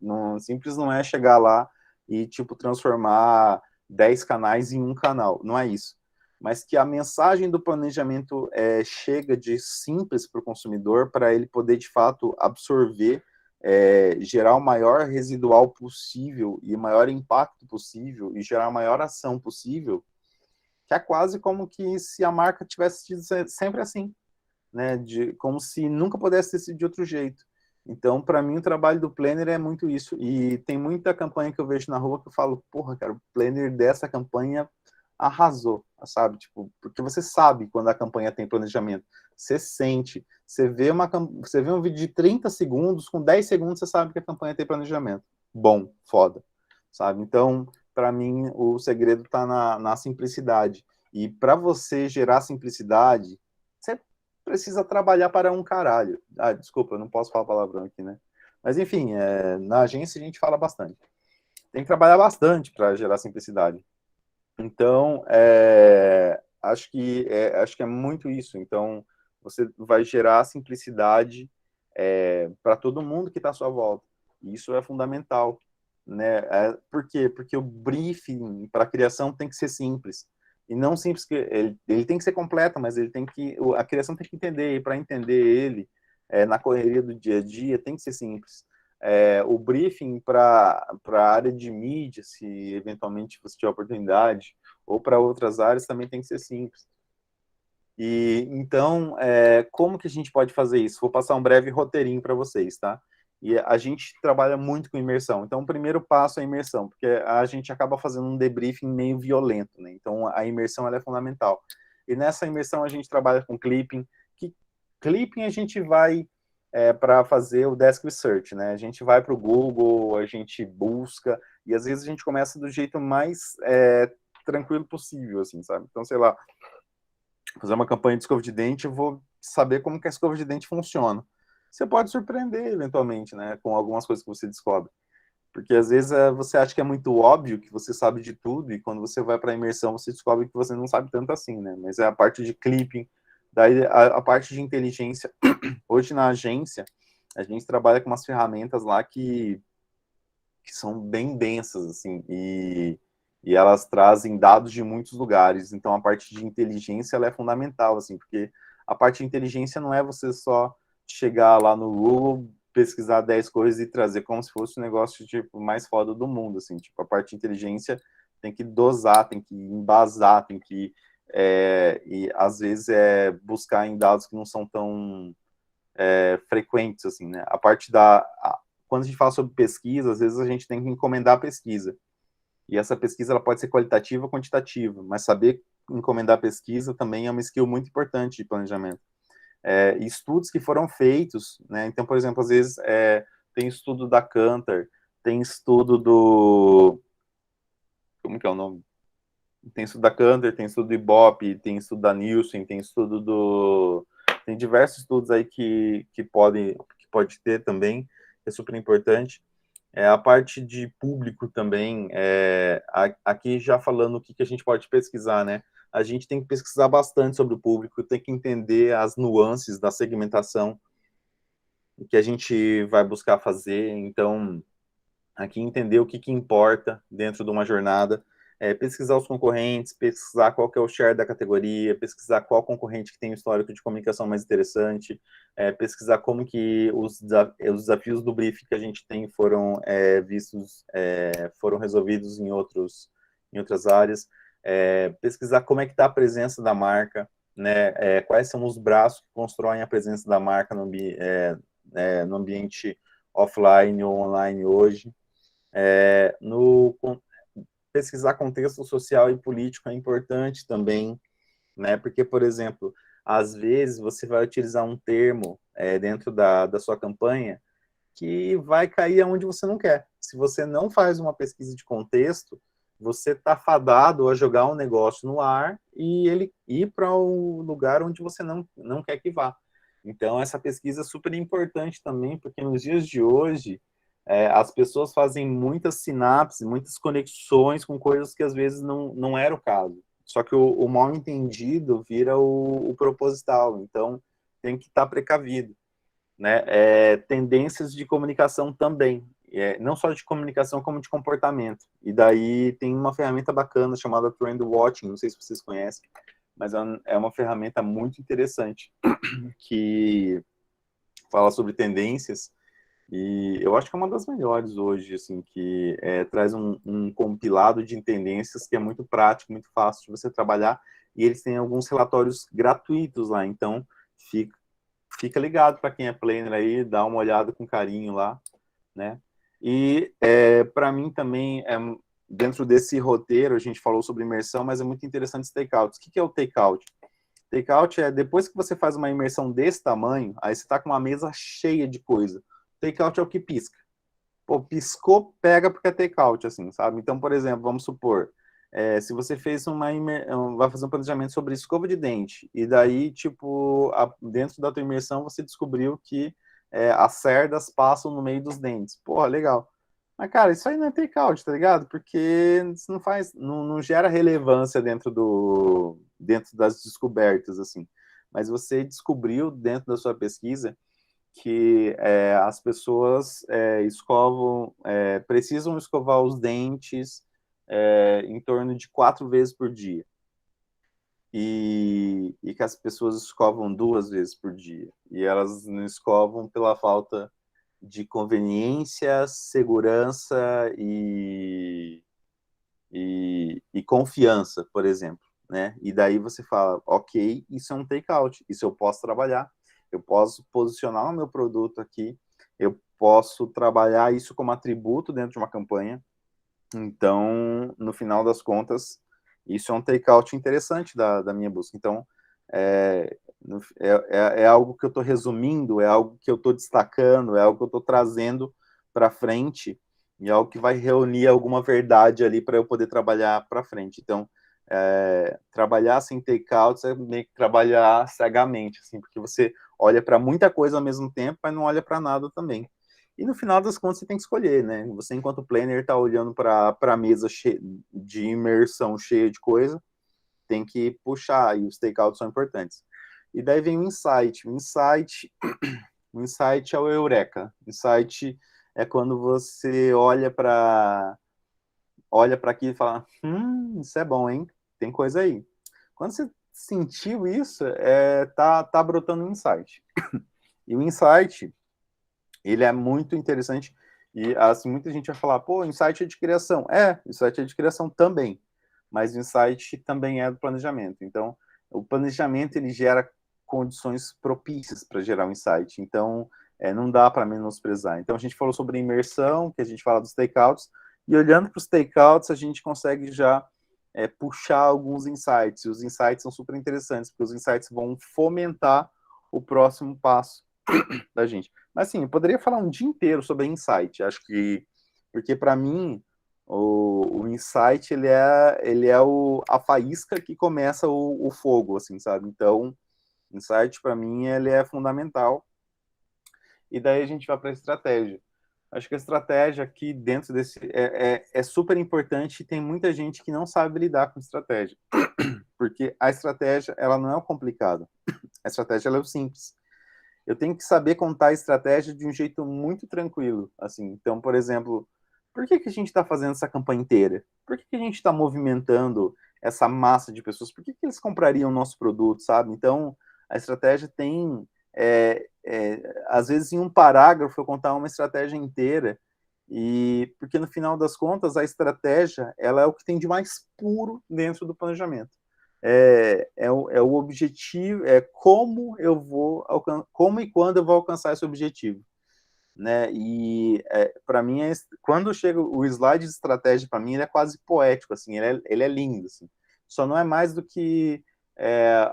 Simples não é chegar lá e, tipo, transformar 10 canais em um canal. Não é isso. Mas que a mensagem do planejamento chega de simples para o consumidor, para ele poder, de fato, absorver, gerar o maior residual possível e o maior impacto possível e gerar a maior ação possível, que é quase como que se a marca tivesse sido sempre assim. né, como se nunca pudesse ter sido de outro jeito. Então, para mim, o trabalho do planner é muito isso. E tem muita campanha que eu vejo na rua que eu falo, porra, cara, o planner dessa campanha arrasou, sabe? Tipo, porque você sabe quando a campanha tem planejamento. Você sente. Você vê um vídeo de 30 segundos, com 10 segundos você sabe que a campanha tem planejamento. Bom, foda, sabe? Então, para mim, o segredo está na simplicidade. E para você gerar simplicidade, você precisa trabalhar para um caralho. Ah, desculpa, eu não posso falar palavrão aqui, né? Mas, enfim, na agência a gente fala bastante. Tem que trabalhar bastante para gerar simplicidade. Então, acho que é muito isso. Então, você vai gerar simplicidade para todo mundo que está à sua volta. E isso é fundamental, né? Por quê? Porque o briefing para a criação tem que ser simples. E não simples que ele tem que ser completo, mas a criação tem que entender. E para entender ele na correria do dia a dia tem que ser simples. O briefing para a área de mídia, se eventualmente você tiver oportunidade, ou para outras áreas, também tem que ser simples. E então, como que a gente pode fazer isso? Vou passar um breve roteirinho para vocês, tá? E a gente trabalha muito com imersão. Então, o primeiro passo é a imersão, porque a gente acaba fazendo um debriefing meio violento, né? Então, a imersão ela é fundamental. E nessa imersão a gente trabalha com clipping. Clipping a gente vai para fazer o desk research, né? A gente vai para o Google, a gente busca, e às vezes a gente começa do jeito mais tranquilo possível, assim, sabe? Então, sei lá, fazer uma campanha de escova de dente, eu vou saber como que a escova de dente funciona. Você pode surpreender, eventualmente, né, com algumas coisas que você descobre. Porque às vezes você acha que é muito óbvio que você sabe de tudo, e quando você vai para a imersão, você descobre que você não sabe tanto assim, né? Mas é a parte de clipping, daí a parte de inteligência. Hoje na agência, a gente trabalha com umas ferramentas lá que são bem densas, assim, e elas trazem dados de muitos lugares. Então, a parte de inteligência ela é fundamental, assim, porque a parte de inteligência não é você só chegar lá no Google, pesquisar 10 coisas e trazer como se fosse o negócio tipo, mais foda do mundo, assim. Tipo, a parte de inteligência tem que dosar, tem que embasar, tem que e às vezes buscar em dados que não são tão frequentes, assim, né? A parte quando a gente fala sobre pesquisa, às vezes a gente tem que encomendar a pesquisa. E essa pesquisa ela pode ser qualitativa ou quantitativa, mas saber encomendar a pesquisa também é uma skill muito importante de planejamento. Estudos que foram feitos, né? Então, por exemplo, às vezes tem estudo da Kantar, tem estudo do... Como que é o nome? Tem estudo da Kantar, tem estudo do Ibope, tem estudo da Nielsen, tem estudo do... Tem diversos estudos aí que pode ter também, é super importante. A parte de público também, aqui já falando o que a gente pode pesquisar, né? A gente tem que pesquisar bastante sobre o público, tem que entender as nuances da segmentação que a gente vai buscar fazer. Então, aqui entender o que importa dentro de uma jornada, pesquisar os concorrentes, pesquisar qual que é o share da categoria, pesquisar qual concorrente que tem um histórico de comunicação mais interessante, pesquisar como que os desafios do brief que a gente tem foram vistos, foram resolvidos em outras áreas, pesquisar como é que está a presença da marca, né, quais são os braços que constroem a presença da marca no ambiente offline ou online hoje, pesquisar contexto social e político é importante também, né? Porque, por exemplo, às vezes você vai utilizar um termo dentro da sua campanha que vai cair aonde você não quer. Se você não faz uma pesquisa de contexto, você está fadado a jogar um negócio no ar e ele ir para o lugar onde você não quer que vá. Então, essa pesquisa é super importante também, porque nos dias de hoje, as pessoas fazem muitas sinapses, muitas conexões com coisas que às vezes não era o caso. Só que o mal entendido vira o proposital, então tem que estar precavido, né? Tendências de comunicação também, não só de comunicação, como de comportamento. E daí tem uma ferramenta bacana chamada Trend Watching, não sei se vocês conhecem, mas é uma ferramenta muito interessante que fala sobre tendências, e eu acho que é uma das melhores hoje, assim, que traz um compilado de tendências que é muito prático, muito fácil de você trabalhar, e eles têm alguns relatórios gratuitos lá, então fica, fica ligado para quem é planner aí, dá uma olhada com carinho lá, né? E para mim também, dentro desse roteiro, a gente falou sobre imersão, mas é muito interessante os takeouts. O que é o takeout? Takeout é depois que você faz uma imersão desse tamanho, aí você está com uma mesa cheia de coisa. Takeout é o que pisca. Pô, piscou, pega porque é takeout, assim, sabe? Então, por exemplo, vamos supor, se você fez vai fazer um planejamento sobre escova de dente, e daí, tipo, dentro da tua imersão, você descobriu que as cerdas passam no meio dos dentes. Porra, legal. Mas, cara, isso aí não é takeout, tá ligado? Porque isso não gera relevância dentro das descobertas, assim. Mas você descobriu dentro da sua pesquisa que as pessoas precisam escovar os dentes em torno de 4 vezes por dia. E que as pessoas escovam 2 vezes por dia. E elas não escovam pela falta de conveniência, segurança e confiança, por exemplo. Né? E daí você fala, ok, isso é um take-out, isso eu posso trabalhar, eu posso posicionar o meu produto aqui, eu posso trabalhar isso como atributo dentro de uma campanha. Então, no final das contas, isso é um take-out interessante da minha busca. Então, é algo que eu estou resumindo, é algo que eu estou destacando, é algo que eu estou trazendo para frente, e é algo que vai reunir alguma verdade ali para eu poder trabalhar para frente. Então, trabalhar sem take-outs é meio que trabalhar cegamente, assim, porque você olha para muita coisa ao mesmo tempo, mas não olha para nada também. E no final das contas você tem que escolher, né? Você, enquanto planner, está olhando para a mesa de imersão cheia de coisa, tem que puxar, e os takeouts são importantes. E daí vem o insight. O insight é o eureka. O insight é quando você olha para aquilo e fala, isso é bom, hein? Tem coisa aí. Quando você sentiu isso, tá brotando um insight. E o insight, ele é muito interessante. E assim, muita gente vai falar, pô, insight é de criação. Insight é de criação também. Mas o insight também é do planejamento. Então, o planejamento, ele gera condições propícias para gerar um insight. Então, não dá para menosprezar. Então, a gente falou sobre imersão, que a gente fala dos takeouts, e olhando para os takeouts, a gente consegue já puxar alguns insights. E os insights são super interessantes, porque os insights vão fomentar o próximo passo da gente. Mas, assim, eu poderia falar um dia inteiro sobre insight. Acho que, porque para mim, o insight, ele é a faísca que começa o fogo, assim, sabe? Então, insight, para mim, ele é fundamental. E daí a gente vai para a estratégia. Acho que a estratégia aqui dentro desse é super importante, e tem muita gente que não sabe lidar com estratégia. Porque a estratégia, ela não é o complicado. A estratégia, ela é o simples. Eu tenho que saber contar a estratégia de um jeito muito tranquilo, assim. Então, por exemplo, por que a gente está fazendo essa campanha inteira? Por que a gente está movimentando essa massa de pessoas? Por que eles comprariam o nosso produto, sabe? Então, a estratégia tem, às vezes, em um parágrafo, eu contar uma estratégia inteira, e porque no final das contas, a estratégia, ela é o que tem de mais puro dentro do planejamento. O objetivo, como eu vou como e quando eu vou alcançar esse objetivo, né? E para mim, quando chega o slide de estratégia, para mim ele é quase poético, assim, ele é lindo, assim. Só não é mais do que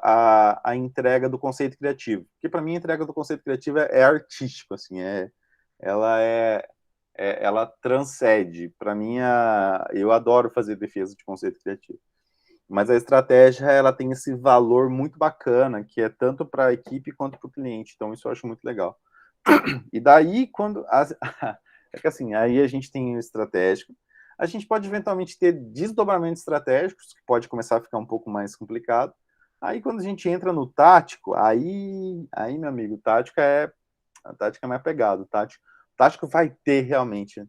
a entrega do conceito criativo, porque para mim a entrega do conceito criativo é artístico, assim, ela ela transcende. Para mim, eu adoro fazer defesa de conceito criativo. Mas a estratégia, ela tem esse valor muito bacana, que é tanto para a equipe quanto para o cliente. Então, isso eu acho muito legal. E daí, é que assim, aí a gente tem o estratégico, a gente pode eventualmente ter desdobramentos estratégicos, que pode começar a ficar um pouco mais complicado. Aí, quando a gente entra no tático, aí meu amigo, a tática é mais pegada. O tático vai ter realmente.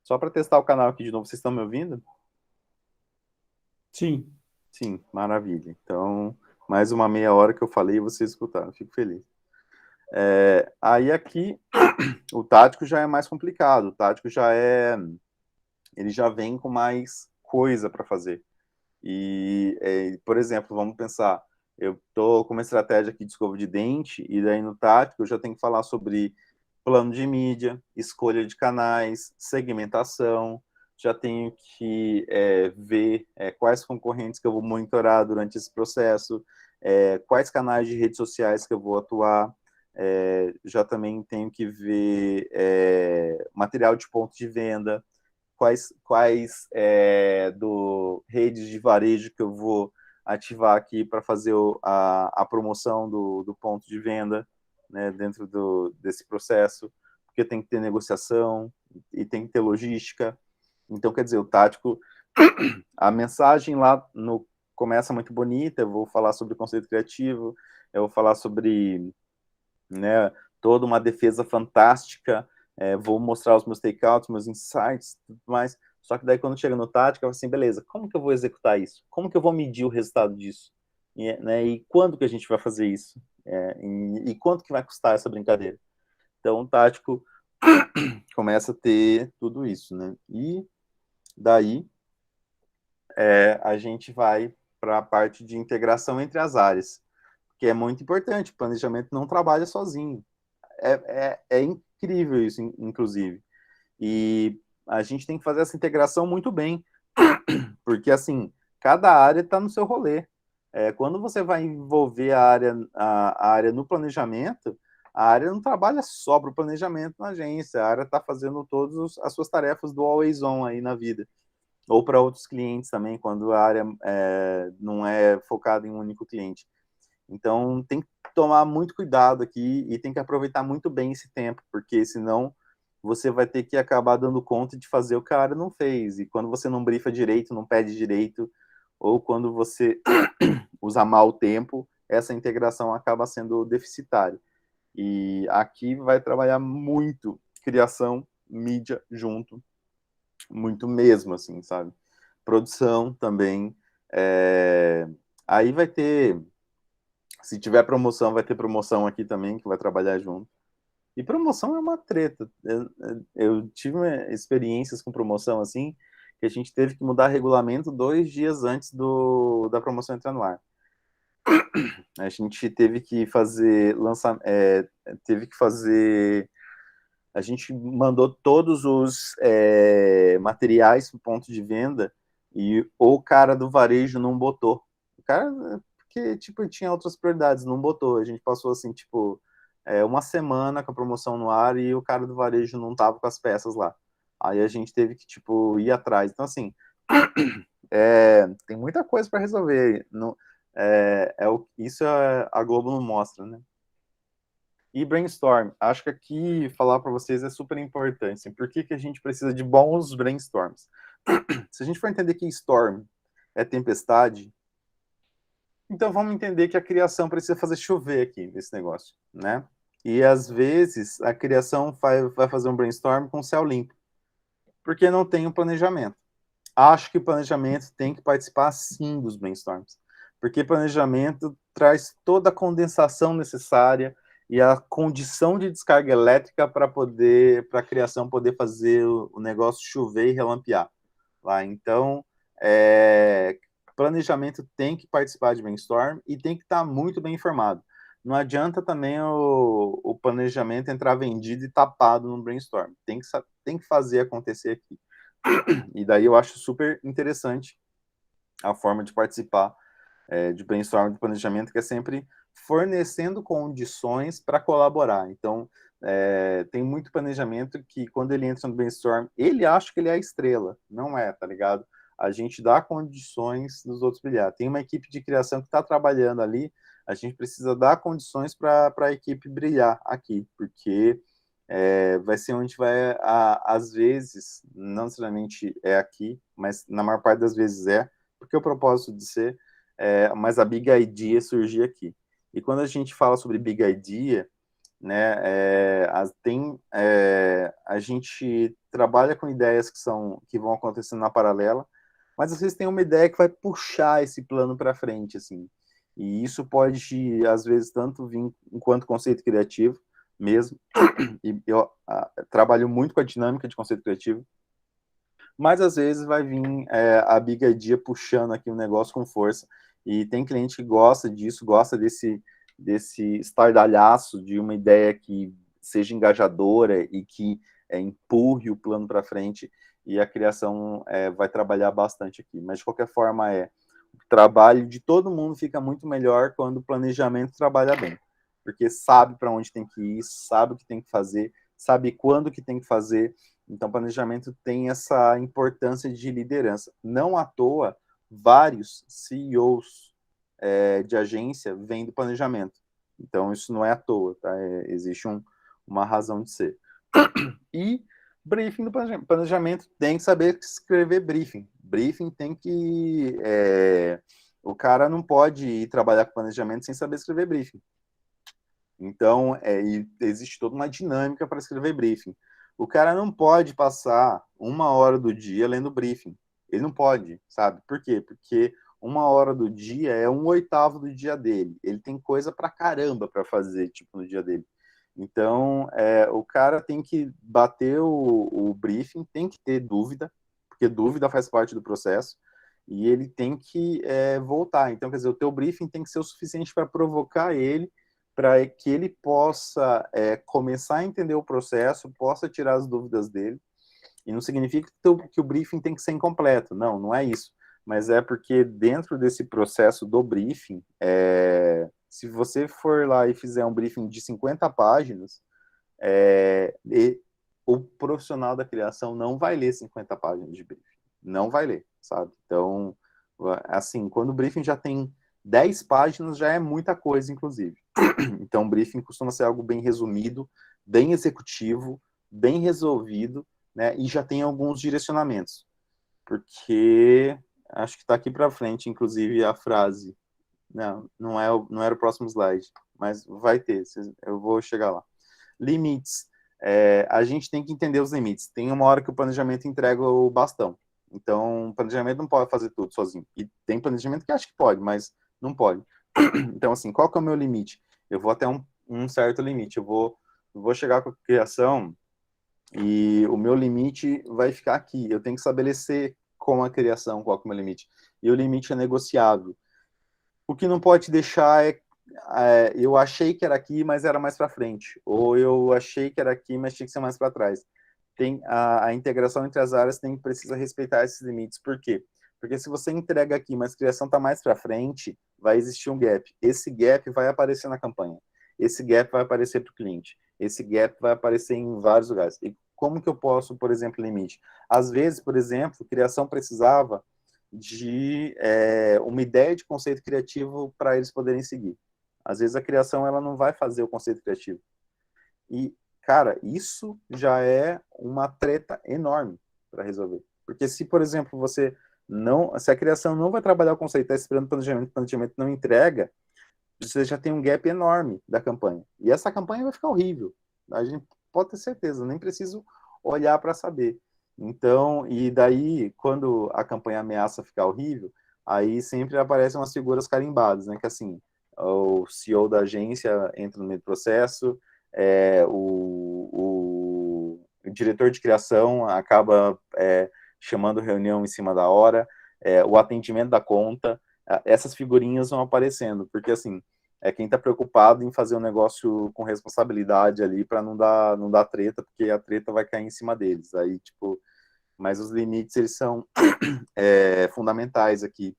Só para testar o canal aqui de novo, vocês estão me ouvindo? Sim. Sim, maravilha. Então, mais uma meia hora que eu falei e vocês escutaram, fico feliz. Aí aqui, o tático já é mais complicado, o tático ele já vem com mais coisa para fazer. E, por exemplo, vamos pensar, eu estou com uma estratégia aqui de escova de dente, e daí no tático eu já tenho que falar sobre plano de mídia, escolha de canais, segmentação, já tenho que ver quais concorrentes que eu vou monitorar durante esse processo, quais canais de redes sociais que eu vou atuar, já também tenho que ver material de ponto de venda, quais do redes de varejo que eu vou ativar aqui para fazer a promoção do ponto de venda, né, dentro desse processo, porque tem que ter negociação e tem que ter logística. Então, quer dizer, o tático, a mensagem lá começa muito bonita, eu vou falar sobre conceito criativo, eu vou falar sobre, né, toda uma defesa fantástica, vou mostrar os meus takeouts, meus insights, tudo mais. Só que daí quando chega no tático, eu falo assim, beleza, como que eu vou executar isso? Como que eu vou medir o resultado disso? E quando que a gente vai fazer isso? E quanto que vai custar essa brincadeira? Então, o tático começa a ter tudo isso, né? E daí a gente vai para a parte de integração entre as áreas, que é muito importante. O planejamento não trabalha sozinho. É incrível isso, inclusive. E a gente tem que fazer essa integração muito bem, porque, assim, cada área está no seu rolê. Quando você vai envolver a área no planejamento, a área não trabalha só para o planejamento na agência, a área está fazendo todas as suas tarefas do always on aí na vida. Ou para outros clientes também, quando a área não é focada em um único cliente. Então, tem que tomar muito cuidado aqui e tem que aproveitar muito bem esse tempo, porque senão você vai ter que acabar dando conta de fazer o que a área não fez. E quando você não brifa direito, não pede direito, ou quando você usa mal o tempo, essa integração acaba sendo deficitária. E aqui vai trabalhar muito criação, mídia junto, muito mesmo, assim, sabe? Produção também. Aí vai ter, se tiver promoção, vai ter promoção aqui também, que vai trabalhar junto. E promoção é uma treta. Eu tive experiências com promoção assim, que a gente teve que mudar regulamento 2 dias antes da promoção entrar no ar. A gente teve que fazer a gente mandou todos os materiais para o ponto de venda e o cara do varejo não botou. O cara, porque tipo, tinha outras prioridades, não botou. A gente passou assim, tipo, uma semana com a promoção no ar e o cara do varejo não tava com as peças lá. Aí a gente teve que, tipo, ir atrás. Então, assim, tem muita coisa para resolver. Não, isso a Globo não mostra, né? E brainstorm, acho que aqui falar para vocês é super importante. Assim, por que a gente precisa de bons brainstorms? Se a gente for entender que storm é tempestade, então vamos entender que a criação precisa fazer chover aqui nesse negócio, né? E às vezes a criação vai fazer um brainstorm com céu limpo, porque não tem um planejamento. Acho que o planejamento tem que participar sim dos brainstorms, porque planejamento traz toda a condensação necessária e a condição de descarga elétrica para a criação poder fazer o negócio chover e relampear lá. Então, planejamento tem que participar de brainstorm e tem que estar muito bem informado. Não adianta também o planejamento entrar vendido e tapado no brainstorm. Tem que fazer acontecer aqui. E daí eu acho super interessante a forma de participar de brainstorm de planejamento, que é sempre fornecendo condições para colaborar. Então, tem muito planejamento que, quando ele entra no brainstorm, ele acha que ele é a estrela. Não é, tá ligado? A gente dá condições dos outros brilhar. Tem uma equipe de criação que está trabalhando ali, a gente precisa dar condições para a equipe brilhar aqui, porque vai ser onde vai, às vezes, não necessariamente é aqui, mas na maior parte das vezes porque o propósito de ser, mas a Big Idea surgir aqui. E quando a gente fala sobre Big Idea, né, a gente trabalha com ideias que vão acontecendo na paralela, mas às vezes tem uma ideia que vai puxar esse plano para frente, assim. E isso pode, às vezes, tanto vir enquanto conceito criativo mesmo, e eu trabalho muito com a dinâmica de conceito criativo, mas às vezes vai vir a Big Idea puxando aqui o negócio com força, E tem cliente que gosta disso, gosta desse estardalhaço de uma ideia que seja engajadora e que empurre o plano para frente, e a criação vai trabalhar bastante aqui. Mas, de qualquer forma, o trabalho de todo mundo fica muito melhor quando o planejamento trabalha bem, porque sabe para onde tem que ir, sabe o que tem que fazer, sabe quando que tem que fazer. Então, planejamento tem essa importância de liderança. Não à toa, vários CEOs de agência vêm do planejamento. Então, isso não é à toa, tá? Existe uma razão de ser. E briefing do planejamento tem que saber escrever briefing. Briefing tem que... o cara não pode ir trabalhar com planejamento sem saber escrever briefing. Então, existe toda uma dinâmica para escrever briefing. O cara não pode passar 1 hora do dia lendo briefing. Ele não pode, sabe? Por quê? Porque 1 hora do dia é 1/8 do dia dele. Ele tem coisa pra caramba para fazer, tipo, no dia dele. Então, o cara tem que bater o briefing, tem que ter dúvida, porque dúvida faz parte do processo, e ele tem que voltar. Então, quer dizer, o teu briefing tem que ser o suficiente para provocar ele, para que ele possa começar a entender o processo, possa tirar as dúvidas dele. E não significa que o briefing tem que ser incompleto, não é isso. Mas é porque dentro desse processo do briefing, se você for lá e fizer um briefing de 50 páginas, o profissional da criação não vai ler 50 páginas de briefing. Não vai ler, sabe? Então, assim, quando o briefing já tem 10 páginas, já é muita coisa, inclusive. Então, o briefing costuma ser algo bem resumido, bem executivo, bem resolvido, né? E já tem alguns direcionamentos. Porque acho que está aqui para frente, inclusive, a frase. Não era o próximo slide, mas vai ter, eu vou chegar lá. Limites. A gente tem que entender os limites. Tem uma hora que o planejamento entrega o bastão. Então, o planejamento não pode fazer tudo sozinho. E tem planejamento que acha que pode, mas não pode. Então, assim, qual que é o meu limite? Eu vou até um certo limite. Eu vou chegar com a criação e o meu limite vai ficar aqui. Eu tenho que estabelecer com a criação qual que é o meu limite. E o limite é negociável. O que não pode deixar eu achei que era aqui, mas era mais para frente. Ou eu achei que era aqui, mas tinha que ser mais para trás. Tem a integração entre as áreas precisa respeitar esses limites. Por quê? Porque se você entrega aqui, mas a criação está mais para frente, vai existir um gap. Esse gap vai aparecer na campanha. Esse gap vai aparecer para o cliente. Esse gap vai aparecer em vários lugares. E como que eu posso, por exemplo, limite? Às vezes, por exemplo, a criação precisava de uma ideia de conceito criativo para eles poderem seguir. Às vezes a criação ela não vai fazer o conceito criativo. E, cara, isso já é uma treta enorme para resolver. Porque se, por exemplo, se a criação não vai trabalhar o conceito, está esperando o planejamento não entrega, você já tem um gap enorme da campanha. E essa campanha vai ficar horrível. A gente pode ter certeza, nem preciso olhar para saber. Então, e daí, quando a campanha ameaça ficar horrível, aí sempre aparecem umas figuras carimbadas, né? Que assim, o CEO da agência entra no meio do processo, o diretor de criação acaba chamando reunião em cima da hora, o atendimento da conta, essas figurinhas vão aparecendo, porque assim, quem está preocupado em fazer um negócio com responsabilidade ali para não dar treta, porque a treta vai cair em cima deles. Aí, tipo, mas os limites, eles são fundamentais aqui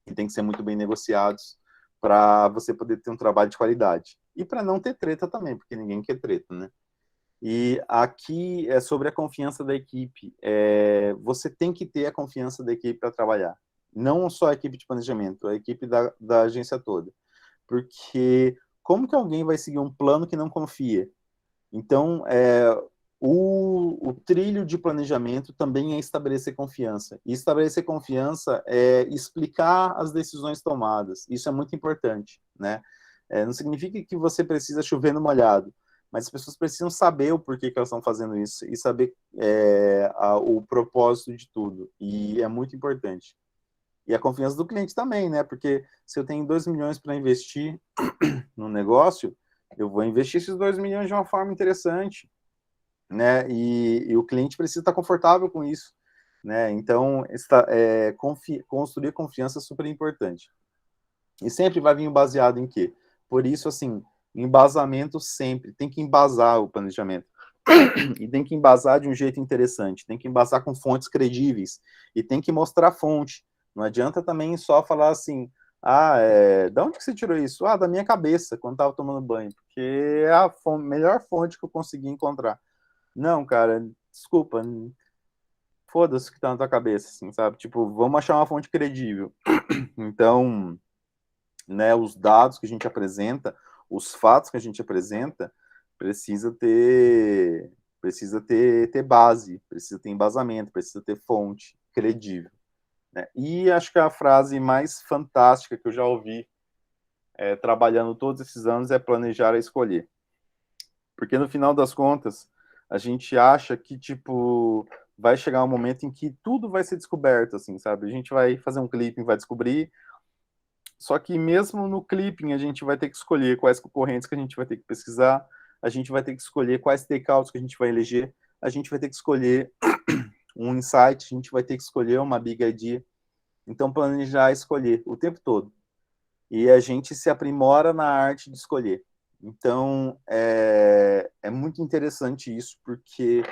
e tem que ser muito bem negociados para você poder ter um trabalho de qualidade. E para não ter treta também, porque ninguém quer treta, né? E aqui é sobre a confiança da equipe. Você tem que ter a confiança da equipe para trabalhar. Não só a equipe de planejamento, a equipe da agência toda. Porque como que alguém vai seguir um plano que não confia? Então, o trilho de planejamento também é estabelecer confiança. E estabelecer confiança é explicar as decisões tomadas. Isso é muito importante, né? Não significa que você precisa chover no molhado, mas as pessoas precisam saber o porquê que elas estão fazendo isso e saber o propósito de tudo. E é muito importante. E a confiança do cliente também, né? Porque se eu tenho 2 milhões para investir no negócio, eu vou investir esses 2 milhões de uma forma interessante, né? E o cliente precisa estar confortável com isso, né? Então, construir confiança é super importante. E sempre vai vir baseado em quê? Por isso, assim, embasamento sempre. Tem que embasar o planejamento. E tem que embasar de um jeito interessante. Tem que embasar com fontes credíveis. E tem que mostrar a fonte. Não adianta também só falar assim, da onde que você tirou isso? Da minha cabeça, quando estava tomando banho. Porque é a melhor fonte que eu consegui encontrar. Não, cara, desculpa. Foda-se o que tá na tua cabeça, assim, sabe? Tipo, vamos achar uma fonte credível. Então, né, os dados que a gente apresenta, os fatos que a gente apresenta, precisa ter base, precisa ter embasamento, precisa ter fonte credível, né? E acho que a frase mais fantástica que eu já ouvi trabalhando todos esses anos é planejar e escolher. Porque no final das contas, a gente acha que, tipo, vai chegar um momento em que tudo vai ser descoberto, assim, sabe? A gente vai fazer um clipe, vai descobrir. Só que mesmo no clipping a gente vai ter que escolher quais concorrentes que a gente vai ter que pesquisar, a gente vai ter que escolher quais takeouts que a gente vai eleger, a gente vai ter que escolher um insight, a gente vai ter que escolher uma big idea. Então, planejar é escolher o tempo todo. E a gente se aprimora na arte de escolher. Então, é muito interessante isso, porque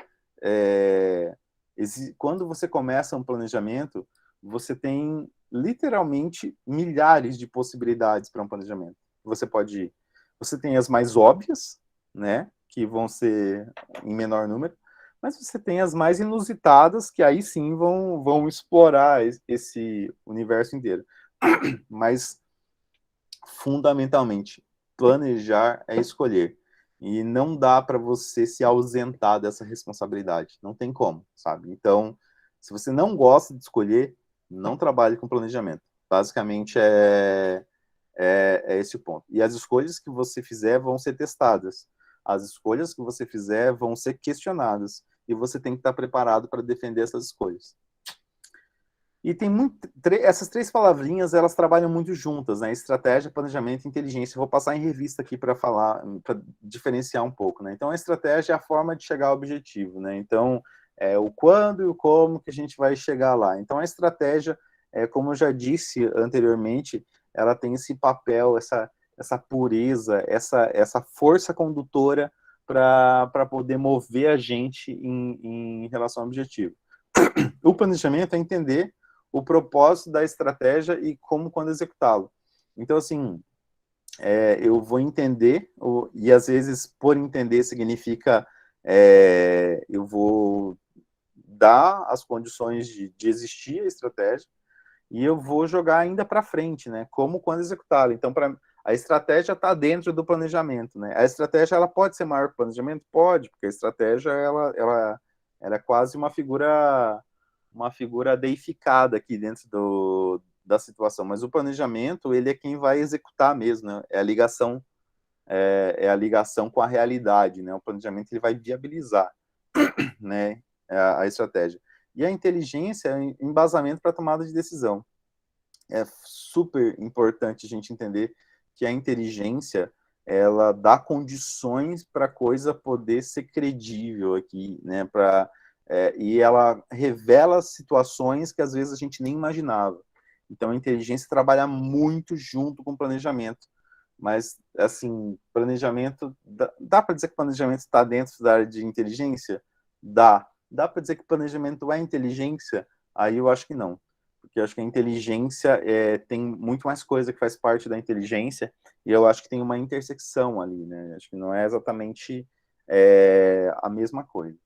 quando você começa um planejamento, você tem literalmente milhares de possibilidades para um planejamento. Você tem as mais óbvias, né, que vão ser em menor número, mas você tem as mais inusitadas, que aí sim vão explorar esse universo inteiro. Mas, fundamentalmente, planejar é escolher. E não dá para você se ausentar dessa responsabilidade. Não tem como, sabe? Então, se você não gosta de escolher, não trabalhe com planejamento. Basicamente é esse o ponto. E as escolhas que você fizer vão ser testadas. As escolhas que você fizer vão ser questionadas. E você tem que estar preparado para defender essas escolhas. E tem essas três palavrinhas, elas trabalham muito juntas, né? Estratégia, planejamento e inteligência. Eu vou passar em revista aqui para falar, para diferenciar um pouco, né? Então, a estratégia é a forma de chegar ao objetivo, né? Então, o quando e o como que a gente vai chegar lá. Então, a estratégia, como eu já disse anteriormente, ela tem esse papel, essa pureza, essa força condutora para poder mover a gente em relação ao objetivo. O planejamento é entender o propósito da estratégia e quando executá-lo. Então, assim, eu vou entender, e às vezes, por entender, significa eu vou dar as condições de existir a estratégia e eu vou jogar ainda para frente, né? Quando executá-la. Então, a estratégia está dentro do planejamento, né? A estratégia ela pode ser maior que o planejamento? Pode, porque a estratégia ela é quase uma figura deificada aqui dentro da situação, mas o planejamento ele é quem vai executar mesmo, né? É a ligação com a realidade, né? O planejamento ele vai viabilizar, né? A estratégia. E a inteligência é um embasamento para a tomada de decisão. É super importante a gente entender que a inteligência ela dá condições para a coisa poder ser credível aqui, né? E ela revela situações que às vezes a gente nem imaginava. Então a inteligência trabalha muito junto com o planejamento. Mas, assim, planejamento. Dá para dizer que planejamento está dentro da área de inteligência? Dá. Dá para dizer que planejamento é inteligência? Aí eu acho que não. Porque eu acho que a inteligência tem muito mais coisa que faz parte da inteligência, e eu acho que tem uma intersecção ali, né? Acho que não é exatamente a mesma coisa.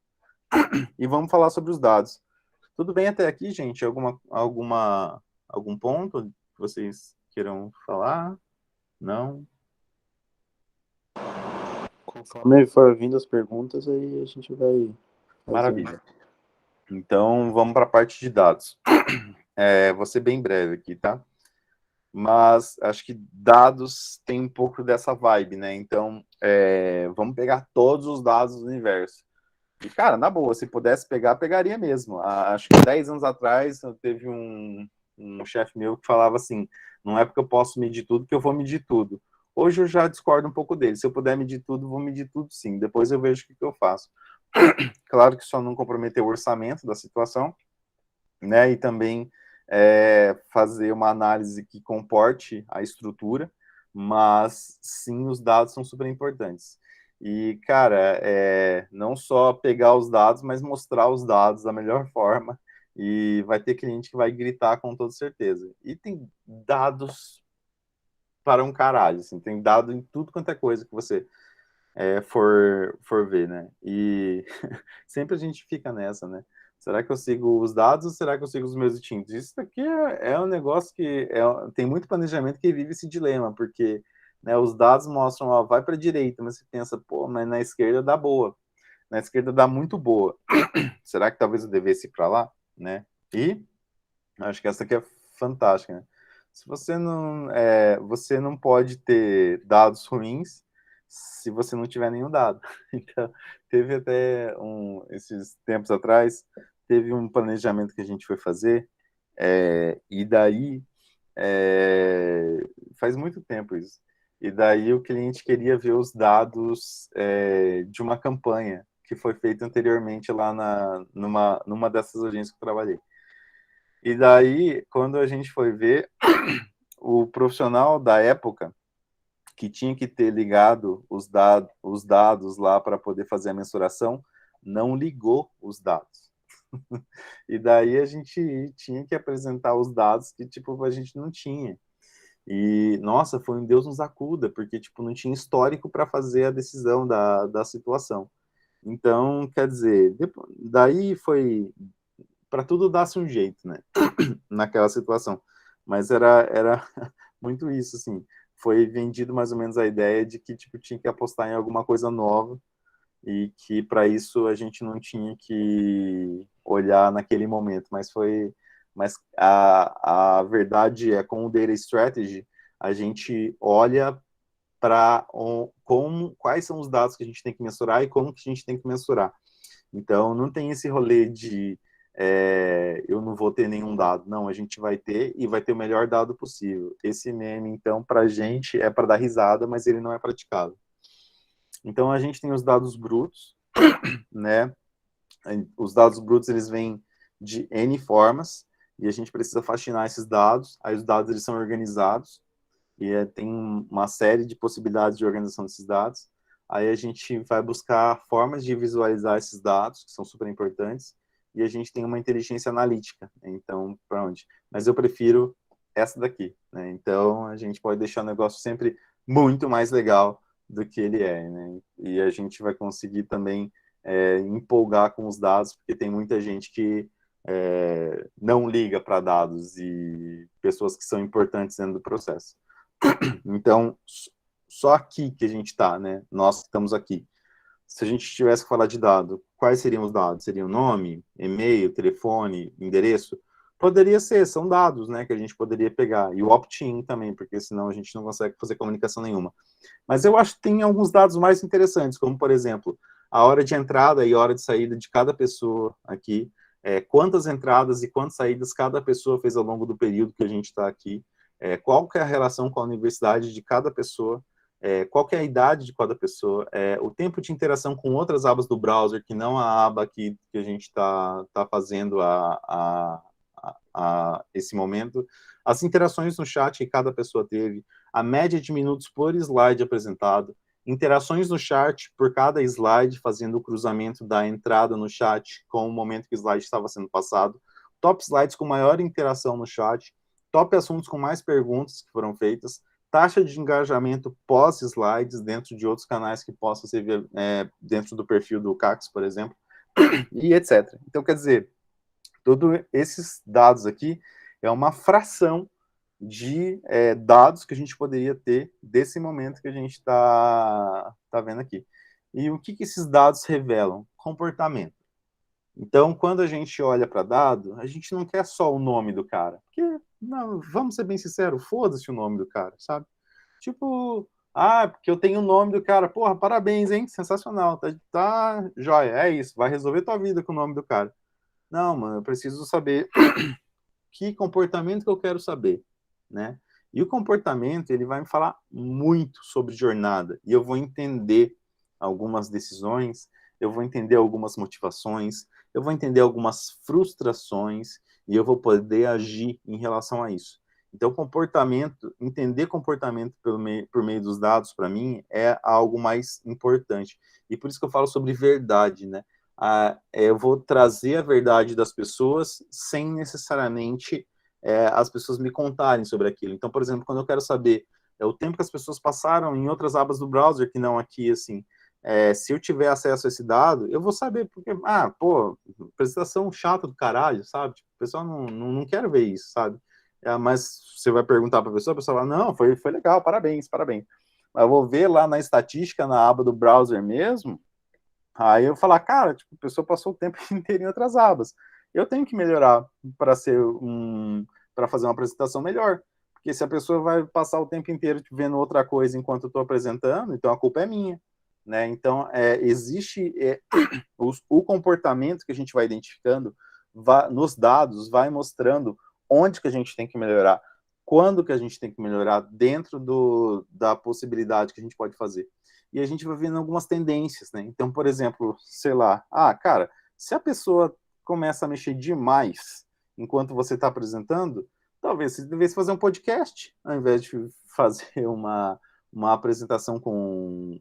E vamos falar sobre os dados. Tudo bem até aqui, gente? Algum ponto que vocês queiram falar? Não? Conforme for vindo as perguntas, aí a gente vai fazendo. Maravilha. Então, vamos para a parte de dados. Vou ser bem breve aqui, tá? Mas acho que dados tem um pouco dessa vibe, né? Então, vamos pegar todos os dados do universo. E, cara, na boa, se pudesse pegar, pegaria mesmo. Acho que 10 anos atrás, teve um chefe meu que falava assim, não é porque eu posso medir tudo que eu vou medir tudo. Hoje eu já discordo um pouco dele. Se eu puder medir tudo, vou medir tudo sim. Depois eu vejo o que eu faço. Claro que só não comprometer o orçamento da situação, né? E também fazer uma análise que comporte a estrutura, mas sim, os dados são super importantes. E, cara, não só pegar os dados, mas mostrar os dados da melhor forma, e vai ter cliente que vai gritar com toda certeza. E tem dados para um caralho, assim, tem dado em tudo quanto é coisa que você for ver, né? E sempre a gente fica nessa, né? Será que eu sigo os dados ou será que eu sigo os meus instintos? Isso daqui é um negócio que tem muito planejamento que vive esse dilema, porque, né, os dados mostram, ó, vai para a direita, mas você pensa, pô, mas na esquerda dá boa. Na esquerda dá muito boa. Será que talvez eu devesse ir para lá, né? E acho que essa aqui é fantástica, né? Se você não pode ter dados ruins se você não tiver nenhum dado. Então, teve até esses tempos atrás, teve um planejamento que a gente foi fazer, e daí, faz muito tempo isso, e daí o cliente queria ver os dados de uma campanha que foi feita anteriormente lá numa dessas agências que eu trabalhei. E daí, quando a gente foi ver, o profissional da época que tinha que ter ligado os dados lá para poder fazer a mensuração, não ligou os dados. E daí a gente tinha que apresentar os dados que, tipo, a gente não tinha. E, nossa, foi um Deus nos acuda, porque, tipo, não tinha histórico para fazer a decisão da situação. Então, quer dizer, daí foi para tudo dar-se um jeito, né? Naquela situação. Mas era muito isso, assim. Foi vendido mais ou menos a ideia de que tipo tinha que apostar em alguma coisa nova e que para isso a gente não tinha que olhar naquele momento, mas a verdade é, com o data strategy a gente olha para quais são os dados que a gente tem que mensurar e como que a gente tem que mensurar. Então, não tem esse rolê de eu não vou ter nenhum dado. Não, a gente vai ter e vai ter o melhor dado possível. Esse meme, então, para a gente é para dar risada, mas ele não é praticado. Então, a gente tem os dados brutos, né? Os dados brutos, eles vêm de N formas e a gente precisa faxinar esses dados. Aí os dados, eles são organizados e tem uma série de possibilidades de organização desses dados. Aí a gente vai buscar formas de visualizar esses dados, que são super importantes, e a gente tem uma inteligência analítica. Então, para onde? Mas eu prefiro essa daqui, né? Então, a gente pode deixar o negócio sempre muito mais legal do que ele é, né? E a gente vai conseguir também empolgar com os dados, porque tem muita gente que não liga para dados e pessoas que são importantes dentro do processo. Então, só aqui que a gente está, né? Nós que estamos aqui. Se a gente tivesse que falar de dado, quais seriam os dados? Seriam nome, e-mail, telefone, endereço? Poderia ser, são dados, né, que a gente poderia pegar. E o opt-in também, porque senão a gente não consegue fazer comunicação nenhuma. Mas eu acho que tem alguns dados mais interessantes, como, por exemplo, a hora de entrada e hora de saída de cada pessoa aqui, quantas entradas e quantas saídas cada pessoa fez ao longo do período que a gente está aqui, qual que é a relação com a universidade de cada pessoa, qual que é a idade de cada pessoa, o tempo de interação com outras abas do browser, que não a aba que a gente está fazendo esse momento, as interações no chat que cada pessoa teve, a média de minutos por slide apresentado, interações no chat por cada slide, fazendo o cruzamento da entrada no chat com o momento que o slide estava sendo passado, top slides com maior interação no chat, top assuntos com mais perguntas que foram feitas, taxa de engajamento pós-slides dentro de outros canais que possam ser dentro do perfil do CAX, por exemplo, e etc. Então, quer dizer, todos esses dados aqui é uma fração de dados que a gente poderia ter desse momento que a gente está vendo aqui. E o que esses dados revelam? Comportamento. Então, quando a gente olha para dado, a gente não quer só o nome do cara. Porque, não, vamos ser bem sinceros, foda-se o nome do cara, sabe? Tipo, porque eu tenho o nome do cara. Porra, parabéns, hein? Sensacional. Tá jóia, é isso. Vai resolver tua vida com o nome do cara. Não, mano, eu preciso saber que comportamento que eu quero saber, né? E o comportamento, ele vai me falar muito sobre jornada. E eu vou entender algumas decisões, eu vou entender algumas motivações, eu vou entender algumas frustrações, e eu vou poder agir em relação a isso. Então, entender comportamento por meio dos dados, para mim, é algo mais importante. E por isso que eu falo sobre verdade, né? Eu vou trazer a verdade das pessoas sem necessariamente as pessoas me contarem sobre aquilo. Então, por exemplo, quando eu quero saber o tempo que as pessoas passaram em outras abas do browser, que não aqui, assim, se eu tiver acesso a esse dado, eu vou saber, porque, apresentação chata do caralho, sabe? Tipo, o pessoal não quer ver isso, sabe? Mas você vai perguntar para a pessoa vai, não, foi legal, parabéns. Mas eu vou ver lá na estatística, na aba do browser mesmo, aí eu falar, cara, tipo, a pessoa passou o tempo inteiro em outras abas. Eu tenho que melhorar para fazer uma apresentação melhor. Porque se a pessoa vai passar o tempo inteiro vendo outra coisa enquanto eu estou apresentando, então a culpa é minha. Né? Então, existe o comportamento que a gente vai identificando nos dados, vai mostrando onde que a gente tem que melhorar, quando que a gente tem que melhorar dentro da possibilidade que a gente pode fazer. E a gente vai vendo algumas tendências, né? Então, por exemplo, sei lá, cara, se a pessoa começa a mexer demais enquanto você está apresentando, talvez você devesse fazer um podcast, ao invés de fazer uma apresentação com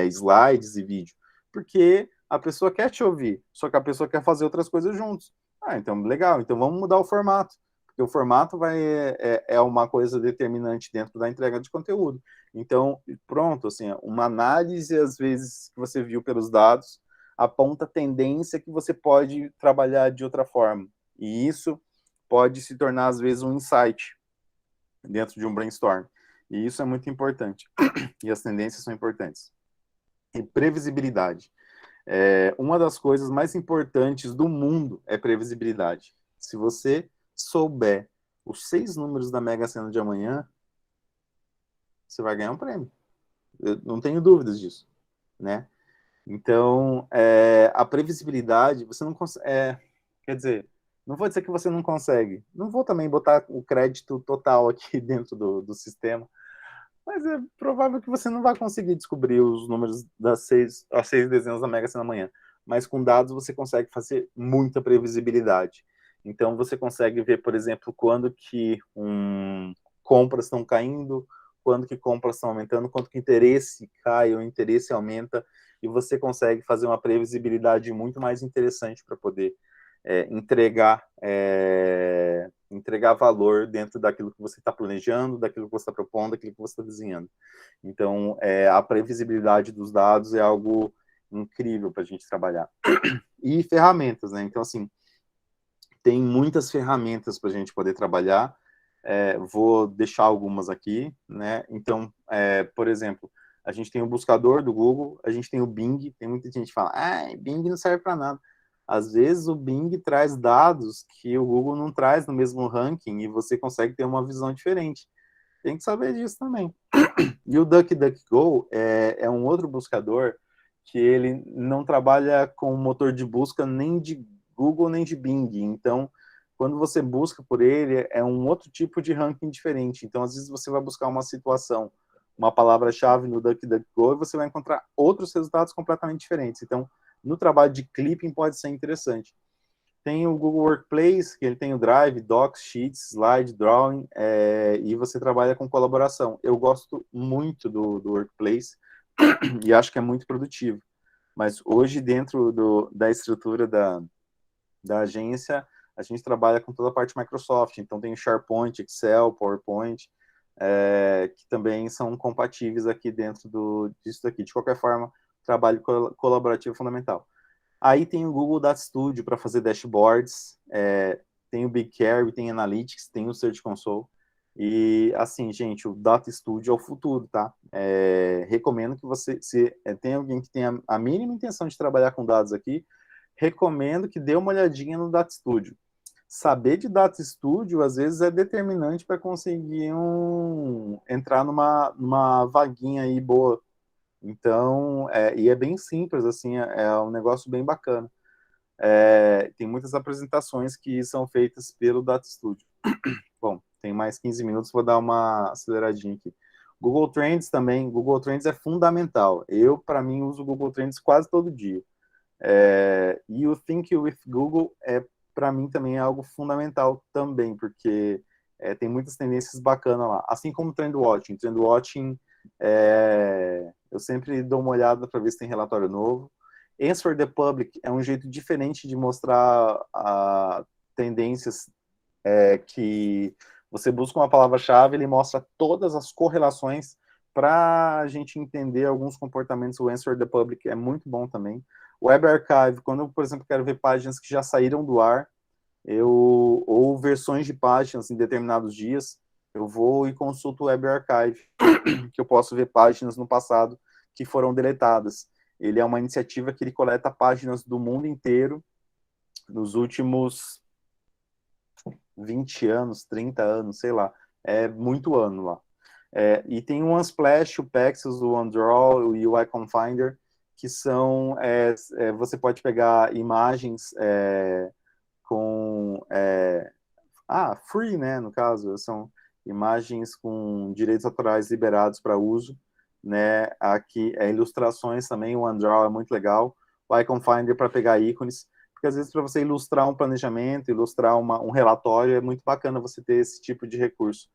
slides e vídeo, porque a pessoa quer te ouvir, só que a pessoa quer fazer outras coisas juntos. Então, legal, então vamos mudar o formato, porque o formato é uma coisa determinante dentro da entrega de conteúdo. Então, pronto, assim, uma análise, às vezes, que você viu pelos dados, aponta a tendência que você pode trabalhar de outra forma. E isso pode se tornar, às vezes, um insight dentro de um brainstorm. E isso é muito importante. E as tendências são importantes. E previsibilidade. Uma das coisas mais importantes do mundo é previsibilidade. Se você souber os 6 números da Mega Sena de amanhã, você vai ganhar um prêmio. Eu não tenho dúvidas disso, né? Então, a previsibilidade, você não consegue... quer dizer, não vou dizer que você não consegue. Não vou também botar o crédito total aqui dentro do sistema, mas é provável que você não vai conseguir descobrir os números das 6 dezenas da Mega Sena amanhã. Mas com dados você consegue fazer muita previsibilidade. Então você consegue ver, por exemplo, quando que compras estão caindo, quando que compras estão aumentando, quando que interesse cai ou interesse aumenta, e você consegue fazer uma previsibilidade muito mais interessante para poder entregar valor dentro daquilo que você está planejando, daquilo que você está propondo, daquilo que você está desenhando. Então, a previsibilidade dos dados é algo incrível para a gente trabalhar. E ferramentas, né? Então, assim, tem muitas ferramentas para a gente poder trabalhar. Vou deixar algumas aqui, né? Então, por exemplo, a gente tem o buscador do Google, a gente tem o Bing, tem muita gente que fala, Bing não serve para nada. Às vezes o Bing traz dados que o Google não traz no mesmo ranking e você consegue ter uma visão diferente. Tem que saber disso também. E o DuckDuckGo é um outro buscador que ele não trabalha com motor de busca nem de Google nem de Bing. Então, quando você busca por ele, é um outro tipo de ranking diferente. Então, às vezes você vai buscar uma situação, uma palavra-chave no DuckDuckGo e você vai encontrar outros resultados completamente diferentes. Então, no trabalho de clipping pode ser interessante. Tem o Google Workplace, que ele tem o Drive, Docs, Sheets, Slide, Drawing, e você trabalha com colaboração. Eu gosto muito do Workplace e acho que é muito produtivo. Mas hoje, dentro da estrutura da agência, a gente trabalha com toda a parte Microsoft. Então, tem o SharePoint, Excel, PowerPoint, que também são compatíveis aqui dentro disso daqui. De qualquer forma, trabalho colaborativo é fundamental. Aí tem o Google Data Studio para fazer dashboards, tem o BigQuery, tem Analytics, tem o Search Console. E, assim, gente, o Data Studio é o futuro, tá? Recomendo que você, se tem alguém que tenha a mínima intenção de trabalhar com dados aqui, recomendo que dê uma olhadinha no Data Studio. Saber de Data Studio, às vezes, é determinante para conseguir entrar numa vaguinha aí boa. Então, e é bem simples, assim, é um negócio bem bacana. Tem muitas apresentações que são feitas pelo Data Studio. Bom, tem mais 15 minutos, vou dar uma aceleradinha aqui. Google Trends também, Google Trends é fundamental. Eu, para mim, uso Google Trends quase todo dia. E o Think with Google é para mim também é algo fundamental também, porque tem muitas tendências bacanas lá. Assim como Trendwatching. Trendwatching, eu sempre dou uma olhada para ver se tem relatório novo. Answer the Public é um jeito diferente de mostrar tendências que você busca uma palavra-chave, ele mostra todas as correlações para a gente entender alguns comportamentos. O Answer the Public é muito bom também. O Web Archive, quando eu, por exemplo, quero ver páginas que já saíram do ar, ou versões de páginas em determinados dias, eu vou e consulto o Web Archive, que eu posso ver páginas no passado que foram deletadas. Ele é uma iniciativa que ele coleta páginas do mundo inteiro nos últimos 20 anos, 30 anos, sei lá. É muito ano lá. E tem o Unsplash, o Pexels, o OneDraw e o Icon Finder, que são... você pode pegar imagens com... free, né, no caso. São imagens com direitos autorais liberados para uso, né? Aqui, ilustrações também, o OneDraw é muito legal. O Icon Finder para pegar ícones, porque às vezes para você ilustrar um planejamento, ilustrar um relatório, é muito bacana você ter esse tipo de recurso.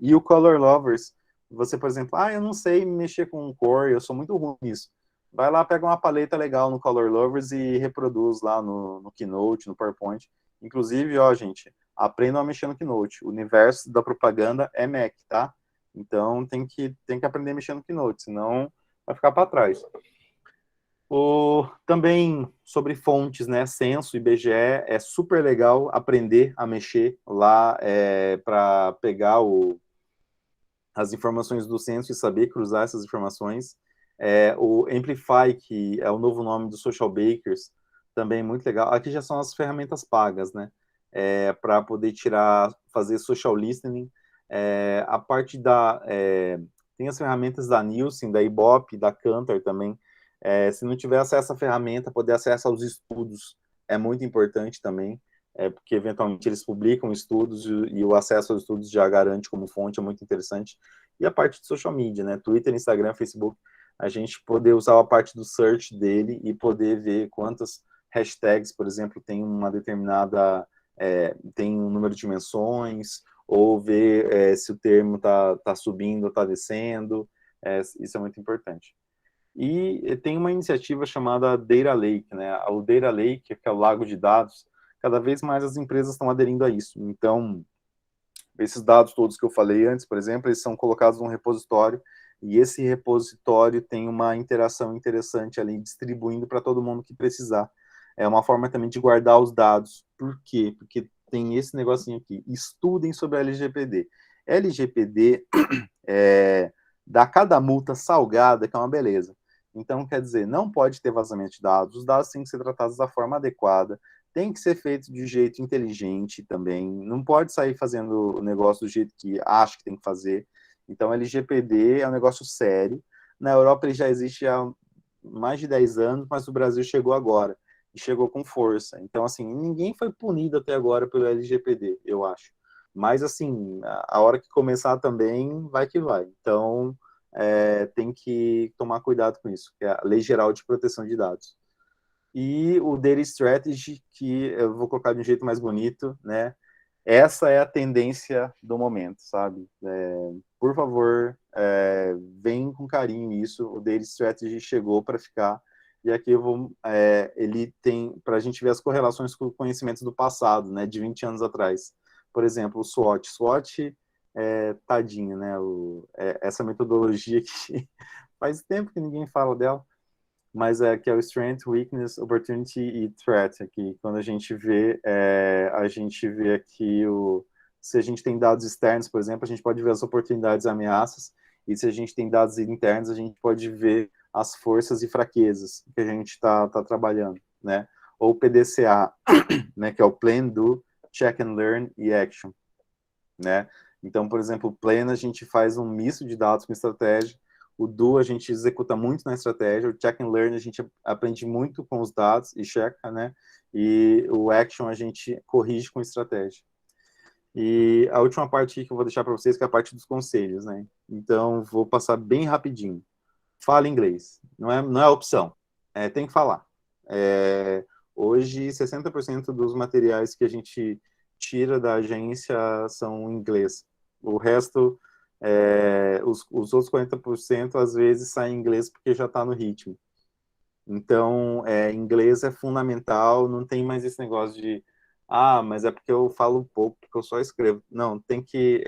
E o Color Lovers, você, por exemplo, eu não sei mexer com cor, eu sou muito ruim nisso. Vai lá, pega uma paleta legal no Color Lovers e reproduz lá no Keynote, no PowerPoint. Inclusive, gente, aprendam a mexer no Keynote. O universo da propaganda é Mac, tá? Então, tem que aprender a mexer no Keynote, senão vai ficar para trás. Também sobre fontes, né? Censo, IBGE, é super legal aprender a mexer lá para pegar as informações do censo e saber cruzar essas informações. O Amplify, que é o novo nome do Social Bakers, também muito legal. Aqui já são as ferramentas pagas, né? Para poder fazer social listening. A parte tem as ferramentas da Nielsen, da Ibope, da Kantar também. Se não tiver acesso à ferramenta, poder acesso aos estudos é muito importante também, porque eventualmente eles publicam estudos e o acesso aos estudos já garante como fonte, é muito interessante. E a parte de social media, né? Twitter, Instagram, Facebook, a gente poder usar a parte do search dele e poder ver quantas hashtags, por exemplo, tem uma determinada, tem um número de menções, ou ver se o termo tá subindo ou está descendo, isso é muito importante. E tem uma iniciativa chamada Data Lake, né? O Data Lake, que é o lago de dados, cada vez mais as empresas estão aderindo a isso. Então, esses dados todos que eu falei antes, por exemplo, eles são colocados num repositório, e esse repositório tem uma interação interessante ali, distribuindo para todo mundo que precisar. É uma forma também de guardar os dados. Por quê? Porque tem esse negocinho aqui. Estudem sobre a LGPD. LGPD dá cada multa salgada, que é uma beleza. Então, quer dizer, não pode ter vazamento de dados, os dados têm que ser tratados da forma adequada, tem que ser feito de jeito inteligente também, não pode sair fazendo o negócio do jeito que acha que tem que fazer. Então, LGPD é um negócio sério. Na Europa ele já existe há mais de 10 anos, mas o Brasil chegou agora, e chegou com força. Então, assim, ninguém foi punido até agora pelo LGPD, eu acho. Mas, assim, a hora que começar também, vai que vai. Então, tem que tomar cuidado com isso, que é a Lei Geral de Proteção de Dados. E o Data Strategy, que eu vou colocar de um jeito mais bonito, né? Essa é a tendência do momento, sabe? Por favor, vem com carinho isso. O Data Strategy chegou para ficar. E aqui ele tem, para a gente ver as correlações com conhecimentos do passado, né? De 20 anos atrás. Por exemplo, o SWOT. SWOT tadinho, né? Essa metodologia que faz tempo que ninguém fala dela, mas que é o Strength, Weakness, Opportunity e Threat. Aqui, quando a gente vê aqui se a gente tem dados externos, por exemplo, a gente pode ver as oportunidades e ameaças, e se a gente tem dados internos, a gente pode ver as forças e fraquezas que a gente está trabalhando, né? Ou PDCA, né? Que é o Plan, Do, Check and Learn e Action, né? Então, por exemplo, o Plan a gente faz um misto de dados com estratégia, o Do a gente executa muito na estratégia, o Check and Learn a gente aprende muito com os dados e checa, né? E o Action a gente corrige com estratégia. E a última parte aqui que eu vou deixar para vocês, que é a parte dos conselhos, né? Então, vou passar bem rapidinho. Fala inglês, não é opção, tem que falar. Hoje, 60% dos materiais que a gente tira da agência são em inglês. O resto, os outros 40% às vezes saem em inglês porque já está no ritmo. Então, inglês é fundamental, não tem mais esse negócio de mas é porque eu falo um pouco, porque eu só escrevo. Não, tem que,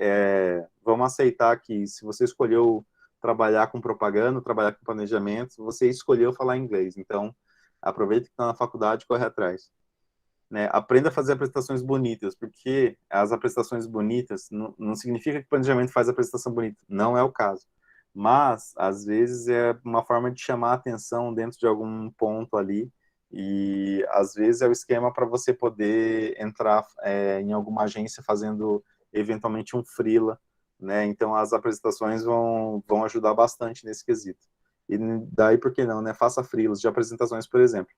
vamos aceitar que se você escolheu trabalhar com propaganda, trabalhar com planejamento, você escolheu falar inglês. Então, aproveita que está na faculdade e corre atrás. Né? Aprenda a fazer apresentações bonitas, porque as apresentações bonitas não significa que o planejamento faz a apresentação bonita. Não é o caso. Mas, às vezes, é uma forma de chamar a atenção dentro de algum ponto ali, e às vezes é o esquema para você poder entrar em alguma agência fazendo eventualmente um freela, né? Então as apresentações vão ajudar bastante nesse quesito. E daí por que não, né? Faça freelas de apresentações, por exemplo.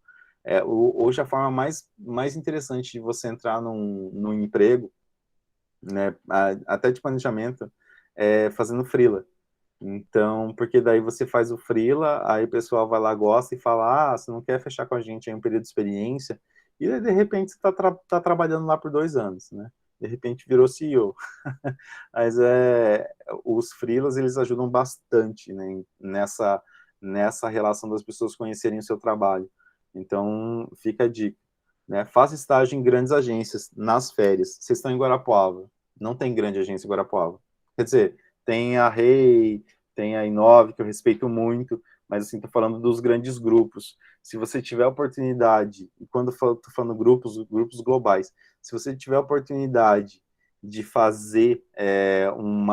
Hoje a forma mais interessante de você entrar num emprego, né, até de planejamento, é fazendo freela. Então, porque daí você faz o freela, aí o pessoal vai lá, gosta e fala, você não quer fechar com a gente em um período de experiência, e aí, de repente, você tá trabalhando lá por 2 anos, né? De repente, virou CEO. Mas os freelas, eles ajudam bastante, né, nessa relação das pessoas conhecerem o seu trabalho. Então, fica a dica, né? Faça estágio em grandes agências, nas férias. Vocês estão em Guarapuava. Não tem grande agência em Guarapuava. Quer dizer, tem a Rei, tem a Inove, que eu respeito muito, mas assim, estou falando dos grandes grupos. Se você tiver oportunidade, e quando estou falando grupos globais, se você tiver oportunidade de fazer um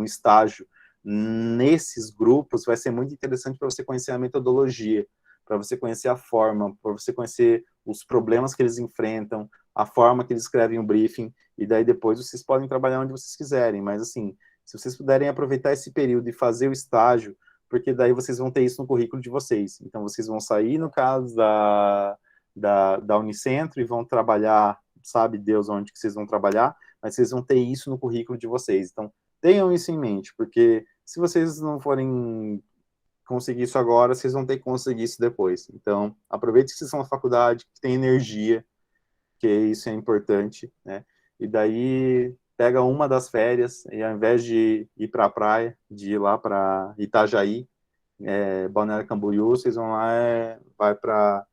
estágio nesses grupos, vai ser muito interessante para você conhecer a metodologia, para você conhecer a forma, para você conhecer os problemas que eles enfrentam, a forma que eles escrevem o briefing, e daí depois vocês podem trabalhar onde vocês quiserem, mas assim, se vocês puderem aproveitar esse período e fazer o estágio, porque daí vocês vão ter isso no currículo de vocês. Então vocês vão sair, no caso da Unicentro, e vão trabalhar, sabe Deus onde que vocês vão trabalhar, mas vocês vão ter isso no currículo de vocês. Então tenham isso em mente, porque se vocês não forem conseguir isso agora, vocês vão ter que conseguir isso depois. Então, aproveite que vocês estão na faculdade, que tem energia, que isso é importante, né? E daí, pega uma das férias, e ao invés de ir para a praia, de ir lá para Itajaí, Balneário Camboriú, vocês vão lá, vai para,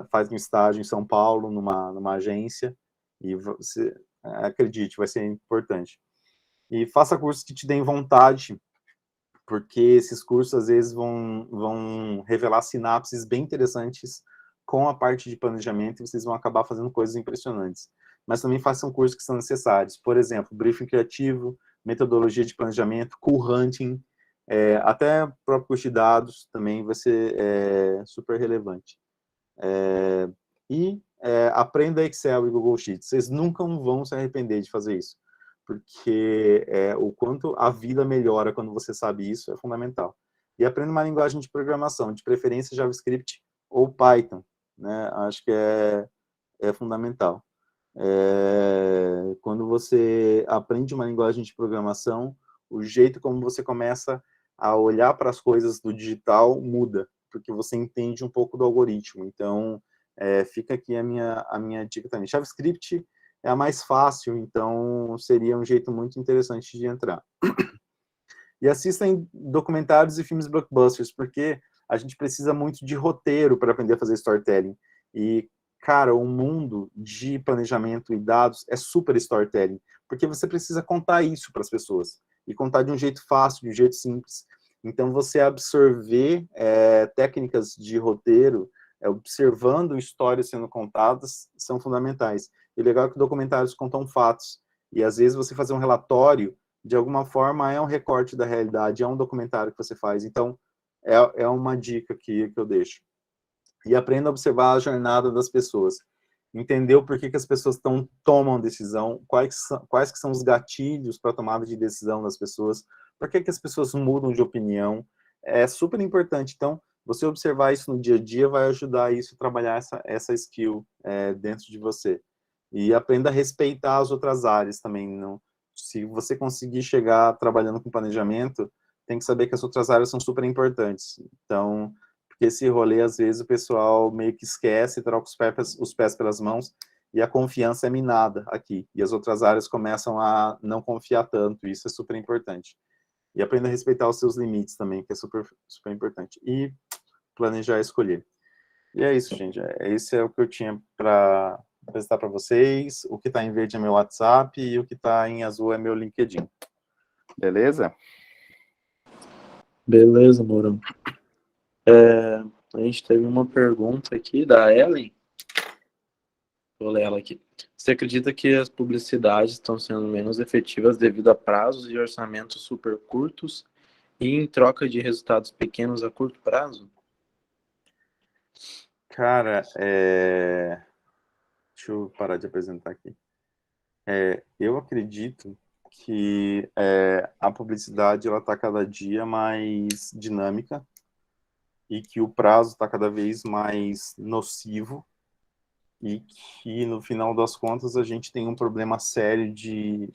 faz um estágio em São Paulo, numa agência, e você, acredite, vai ser importante. E faça cursos que te deem vontade, porque esses cursos, às vezes, vão revelar sinapses bem interessantes com a parte de planejamento, e vocês vão acabar fazendo coisas impressionantes. Mas também façam cursos que são necessários. Por exemplo, briefing criativo, metodologia de planejamento, cool hunting, até próprio curso de dados também vai ser super relevante. Aprenda Excel e Google Sheets. Vocês nunca vão se arrepender de fazer isso, porque o quanto a vida melhora quando você sabe isso é fundamental. E aprenda uma linguagem de programação, de preferência JavaScript ou Python, né? Acho que é fundamental. Quando você aprende uma linguagem de programação, o jeito como você começa a olhar para as coisas do digital muda, porque você entende um pouco do algoritmo. Então, fica aqui a minha dica também. JavaScript é a mais fácil, então seria um jeito muito interessante de entrar. E assistam documentários e filmes blockbusters, porque a gente precisa muito de roteiro para aprender a fazer storytelling. E, cara, o mundo de planejamento e dados é super storytelling, porque você precisa contar isso para as pessoas, e contar de um jeito fácil, de um jeito simples. Então, você absorver técnicas de roteiro, observando histórias sendo contadas, são fundamentais. E legal que documentários contam fatos, e às vezes você fazer um relatório, de alguma forma, é um recorte da realidade, é um documentário que você faz. Então, é uma dica que eu deixo. E aprenda a observar a jornada das pessoas. Entender o porquê que as pessoas tomam decisão, quais que são os gatilhos para a tomada de decisão das pessoas, por que as pessoas mudam de opinião. É super importante. Então, você observar isso no dia a dia vai ajudar isso a trabalhar essa skill dentro de você. E aprenda a respeitar as outras áreas também. Não, se você conseguir chegar trabalhando com planejamento, tem que saber que as outras áreas são super importantes. Então, porque esse rolê, às vezes, o pessoal meio que esquece, troca os pés pelas mãos, e a confiança é minada aqui, e as outras áreas começam a não confiar tanto, isso é super importante. E aprenda a respeitar os seus limites também, que é super, super importante. E planejar e escolher. E é isso, gente. Esse é o que eu tinha para apresentar para vocês. O que está em verde é meu WhatsApp e o que está em azul é meu LinkedIn. Beleza? Beleza, Mourão. A gente teve uma pergunta aqui da Ellen. Vou ler ela aqui. Você acredita que as publicidades estão sendo menos efetivas devido a prazos e orçamentos super curtos e em troca de resultados pequenos a curto prazo? Cara, deixa eu parar de apresentar aqui. Eu acredito que a publicidade ela está cada dia mais dinâmica e que o prazo está cada vez mais nocivo e que, no final das contas, a gente tem um problema sério de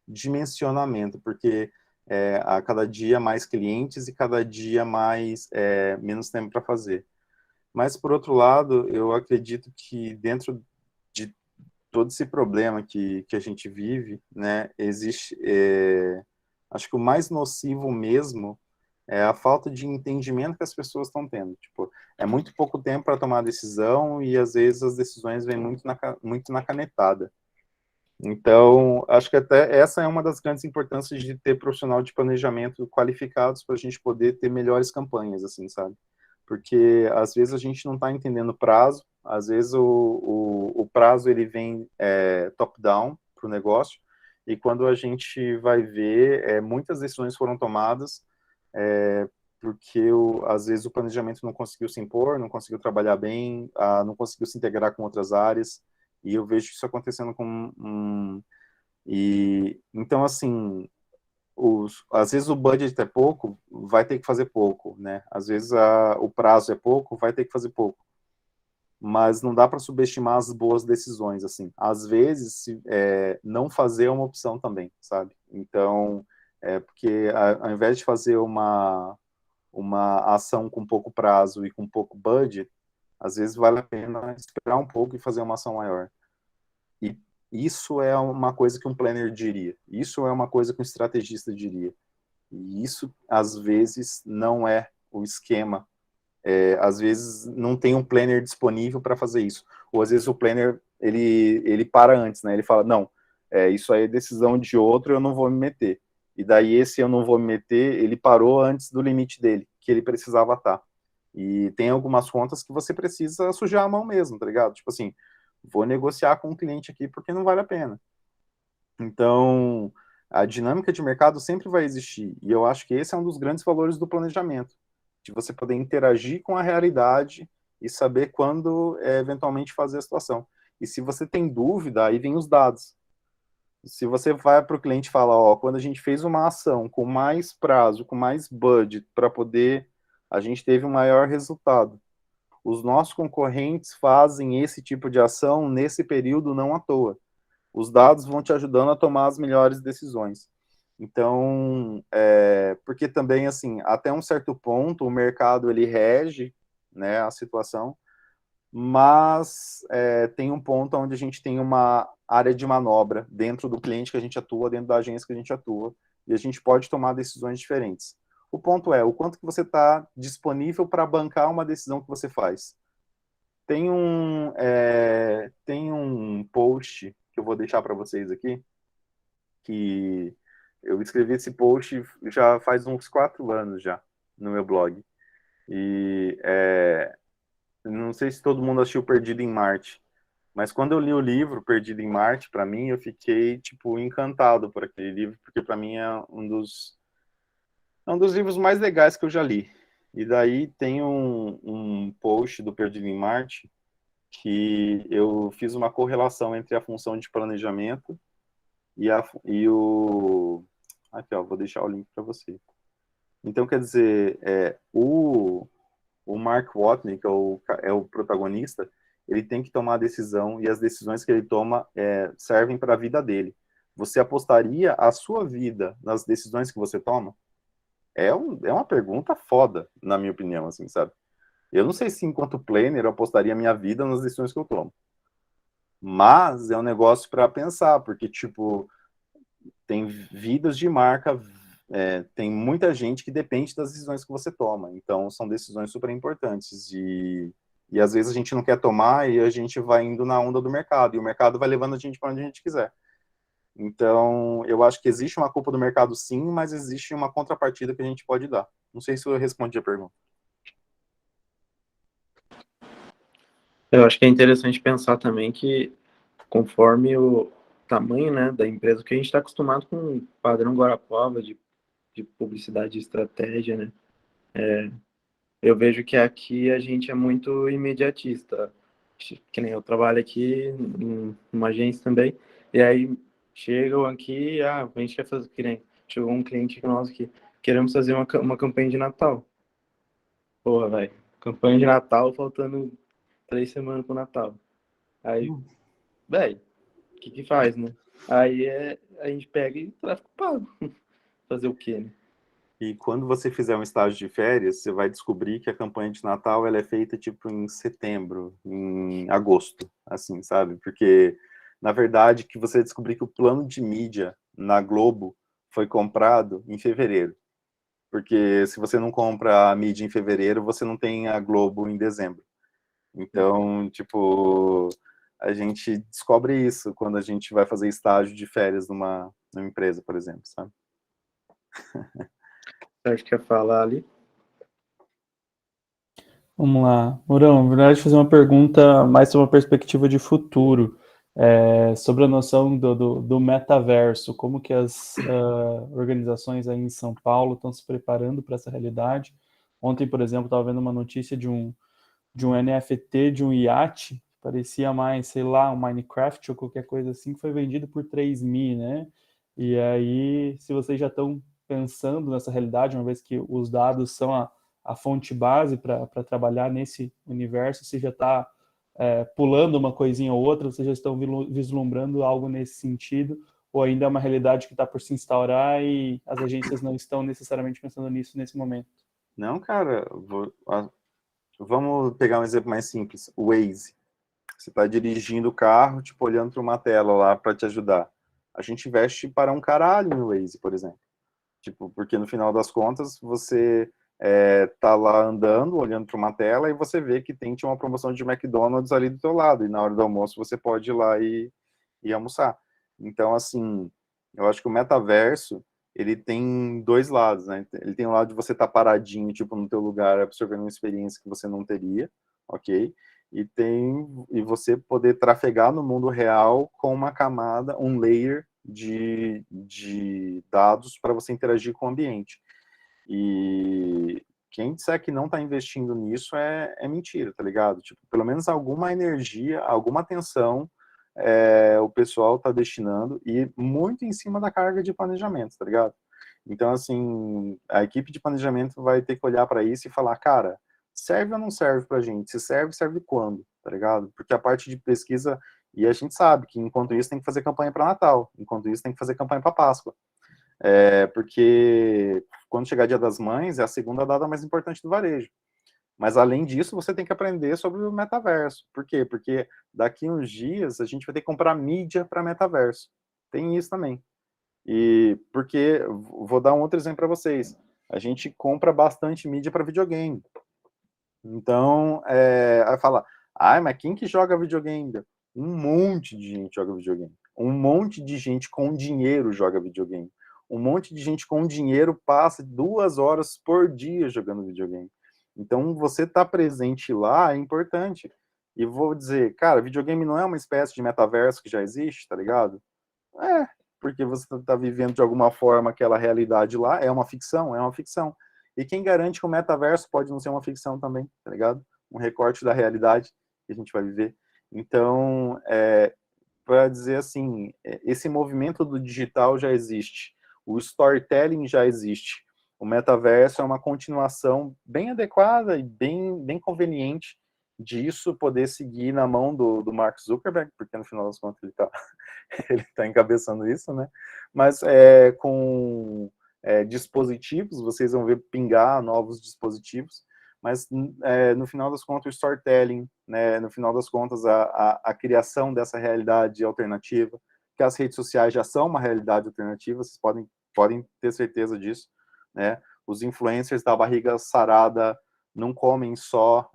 dimensionamento, porque a cada dia mais clientes e cada dia mais menos tempo para fazer. Mas, por outro lado, eu acredito que dentro de todo esse problema que a gente vive, né, existe, acho que o mais nocivo mesmo é a falta de entendimento que as pessoas estão tendo. Tipo, é muito pouco tempo para tomar decisão e, às vezes, as decisões vêm muito na canetada. Então, acho que até essa é uma das grandes importâncias de ter profissional de planejamento qualificados para a gente poder ter melhores campanhas, assim, sabe? Porque, às vezes, a gente não está entendendo o prazo, às vezes o prazo ele vem top-down para o negócio, e quando a gente vai ver, muitas decisões foram tomadas porque, às vezes, o planejamento não conseguiu se impor, não conseguiu trabalhar bem, não conseguiu se integrar com outras áreas, e eu vejo isso acontecendo então, assim, às vezes o budget é pouco, vai ter que fazer pouco, né? Às vezes o prazo é pouco, vai ter que fazer pouco. Mas não dá para subestimar as boas decisões, assim. Às vezes, não fazer é uma opção também, sabe? Então, porque ao invés de fazer uma ação com pouco prazo e com pouco budget, às vezes vale a pena esperar um pouco e fazer uma ação maior. E isso é uma coisa que um planner diria. Isso é uma coisa que um estrategista diria. E isso, às vezes, não é o esquema. Às vezes, não tem um planner disponível para fazer isso. Ou, às vezes, o planner, ele para antes, né? Ele fala, não, isso aí é decisão de outro, eu não vou me meter. E daí, esse eu não vou me meter, ele parou antes do limite dele, que ele precisava estar. E tem algumas contas que você precisa sujar a mão mesmo, tá ligado? Tipo assim, vou negociar com o cliente aqui porque não vale a pena. Então, a dinâmica de mercado sempre vai existir. E eu acho que esse é um dos grandes valores do planejamento, de você poder interagir com a realidade e saber quando, eventualmente, fazer a situação. E se você tem dúvida, aí vem os dados. Se você vai para o cliente e fala, ó, quando a gente fez uma ação com mais prazo, com mais budget, para poder, a gente teve um maior resultado. Os nossos concorrentes fazem esse tipo de ação nesse período não à toa. Os dados vão te ajudando a tomar as melhores decisões. Então, porque também, assim, até um certo ponto, o mercado, ele rege, né, a situação, mas tem um ponto onde a gente tem uma área de manobra dentro do cliente que a gente atua, dentro da agência que a gente atua, e a gente pode tomar decisões diferentes. O ponto é, o quanto que você está disponível para bancar uma decisão que você faz. Tem um post que eu vou deixar para vocês aqui, que eu escrevi esse post já faz uns 4 anos já, no meu blog. E não sei se todo mundo assistiu Perdido em Marte, mas quando eu li o livro Perdido em Marte, para mim, eu fiquei, tipo, encantado por aquele livro, porque para mim é um dos livros mais legais que eu já li. E daí tem um post do Perdido em Marte que eu fiz uma correlação entre a função de planejamento e o... Aqui, ó, vou deixar o link para você. Então, quer dizer, o Mark Watney, que é o protagonista, ele tem que tomar a decisão, e as decisões que ele toma servem para a vida dele. Você apostaria a sua vida nas decisões que você toma? É uma pergunta foda, na minha opinião, assim, sabe? Eu não sei se, enquanto planner, eu apostaria minha vida nas decisões que eu tomo. Mas é um negócio para pensar, porque, tipo, tem vidas de marca, tem muita gente que depende das decisões que você toma. Então, são decisões super importantes. E às vezes a gente não quer tomar e a gente vai indo na onda do mercado. E o mercado vai levando a gente para onde a gente quiser. Então, eu acho que existe uma culpa do mercado, sim, mas existe uma contrapartida que a gente pode dar. Não sei se eu respondi a pergunta. Eu acho que é interessante pensar também que, conforme o tamanho, né, da empresa, que a gente está acostumado com o padrão Guarapuava de publicidade e estratégia, né? Eu vejo que aqui a gente é muito imediatista. Que nem eu trabalho aqui numa agência também, e aí chegam aqui, a gente quer fazer, que nem chegou um cliente nosso que queremos fazer uma campanha de Natal. Porra, velho, campanha de Natal faltando 3 semanas pro Natal. Aí, velho, o que faz, né? Aí a gente pega e tráfico pago. Fazer o quê, né? E quando você fizer um estágio de férias, você vai descobrir que a campanha de Natal ela é feita tipo em setembro, em agosto, assim, sabe? Porque, na verdade, que você descobrir que o plano de mídia na Globo foi comprado em fevereiro. Porque se você não compra a mídia em fevereiro, você não tem a Globo em dezembro. Então, tipo, a gente descobre isso quando a gente vai fazer estágio de férias numa empresa, por exemplo, sabe? Você acha que quer falar ali? Vamos lá. Mourão, na verdade, fazer uma pergunta mais sobre uma perspectiva de futuro, sobre a noção do metaverso, como que as organizações aí em São Paulo estão se preparando para essa realidade. Ontem, por exemplo, estava vendo uma notícia de um NFT, de um iate, parecia mais, sei lá, um Minecraft ou qualquer coisa assim, que foi vendido por 3 mil, né? E aí, se vocês já estão pensando nessa realidade, uma vez que os dados são a fonte base para trabalhar nesse universo, se já está pulando uma coisinha ou outra, vocês já estão vislumbrando algo nesse sentido, ou ainda é uma realidade que está por se instaurar e as agências não estão necessariamente pensando nisso nesse momento? Não, cara, vamos pegar um exemplo mais simples, o Waze. Você está dirigindo o carro, tipo, olhando para uma tela lá para te ajudar. A gente investe para um caralho no Waze, por exemplo. Tipo, porque no final das contas, você tá lá andando, olhando para uma tela, e você vê que tinha uma promoção de McDonald's ali do teu lado, e na hora do almoço você pode ir lá e almoçar. Então, assim, eu acho que o metaverso, ele tem dois lados, né? Ele tem o lado de você estar paradinho, tipo, no teu lugar, absorvendo uma experiência que você não teria, ok? E você poder trafegar no mundo real com uma camada, um layer de dados para você interagir com o ambiente. E quem disser que não está investindo nisso é mentira, tá ligado? Tipo, pelo menos alguma energia, alguma atenção o pessoal está destinando, e muito em cima da carga de planejamento, tá ligado? Então, assim, a equipe de planejamento vai ter que olhar para isso e falar, cara, serve ou não serve pra gente? Se serve, serve quando, tá ligado? Porque a parte de pesquisa, e a gente sabe que enquanto isso tem que fazer campanha para Natal, enquanto isso tem que fazer campanha para Páscoa. Porque quando chegar Dia das Mães, é a segunda data mais importante do varejo. Mas além disso, você tem que aprender sobre o metaverso. Por quê? Porque daqui uns dias a gente vai ter que comprar mídia para metaverso. Tem isso também. E porque, vou dar um outro exemplo para vocês. A gente compra bastante mídia para videogame. Então, aí fala, mas quem que joga videogame? Um monte de gente joga videogame. Um monte de gente com dinheiro joga videogame. Um monte de gente com dinheiro passa 2 horas por dia jogando videogame. Então, você estar presente lá é importante. E vou dizer, cara, videogame não é uma espécie de metaverso que já existe, tá ligado? Porque você está vivendo de alguma forma aquela realidade lá, é uma ficção, é uma ficção. E quem garante que o metaverso pode não ser uma ficção também, tá ligado? Um recorte da realidade que a gente vai viver. Então, para dizer assim, esse movimento do digital já existe, o storytelling já existe, o metaverso é uma continuação bem adequada e bem conveniente disso poder seguir na mão do Mark Zuckerberg, porque no final das contas ele está encabeçando isso, né? Mas com dispositivos, vocês vão ver pingar novos dispositivos, mas no final das contas o storytelling, né, no final das contas a criação dessa realidade alternativa, que as redes sociais já são uma realidade alternativa, vocês podem ter certeza disso, né? Os influencers da barriga sarada não comem só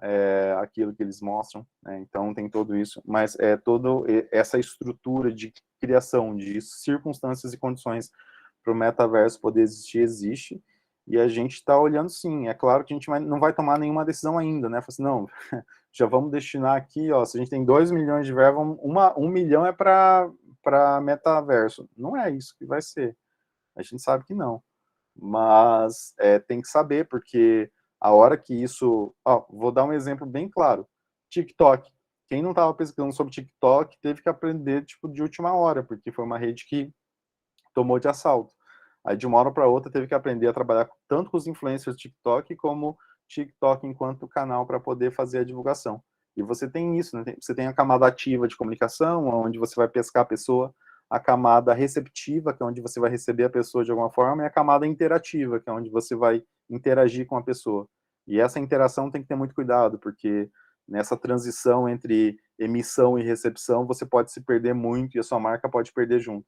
aquilo que eles mostram, né? Então tem tudo isso, mas toda essa estrutura de criação de circunstâncias e condições para o metaverso poder existir, existe, e a gente está olhando sim. É claro que a gente não vai tomar nenhuma decisão ainda, né? Fala assim, não, já vamos destinar aqui, ó, se a gente tem 2 milhões de verba, 1 milhão é para metaverso. Não é isso que vai ser. A gente sabe que não. Mas tem que saber, porque a hora que isso... Ó, vou dar um exemplo bem claro. TikTok. Quem não estava pesquisando sobre TikTok teve que aprender tipo, de última hora, porque foi uma rede que tomou de assalto. Aí de uma hora para outra teve que aprender a trabalhar tanto com os influencers do TikTok, como TikTok enquanto canal para poder fazer a divulgação. E você tem isso, né? Você tem a camada ativa de comunicação, onde você vai pescar a pessoa, a camada receptiva, que é onde você vai receber a pessoa de alguma forma, e a camada interativa, que é onde você vai interagir com a pessoa. E essa interação tem que ter muito cuidado, porque nessa transição entre emissão e recepção, você pode se perder muito e a sua marca pode perder junto.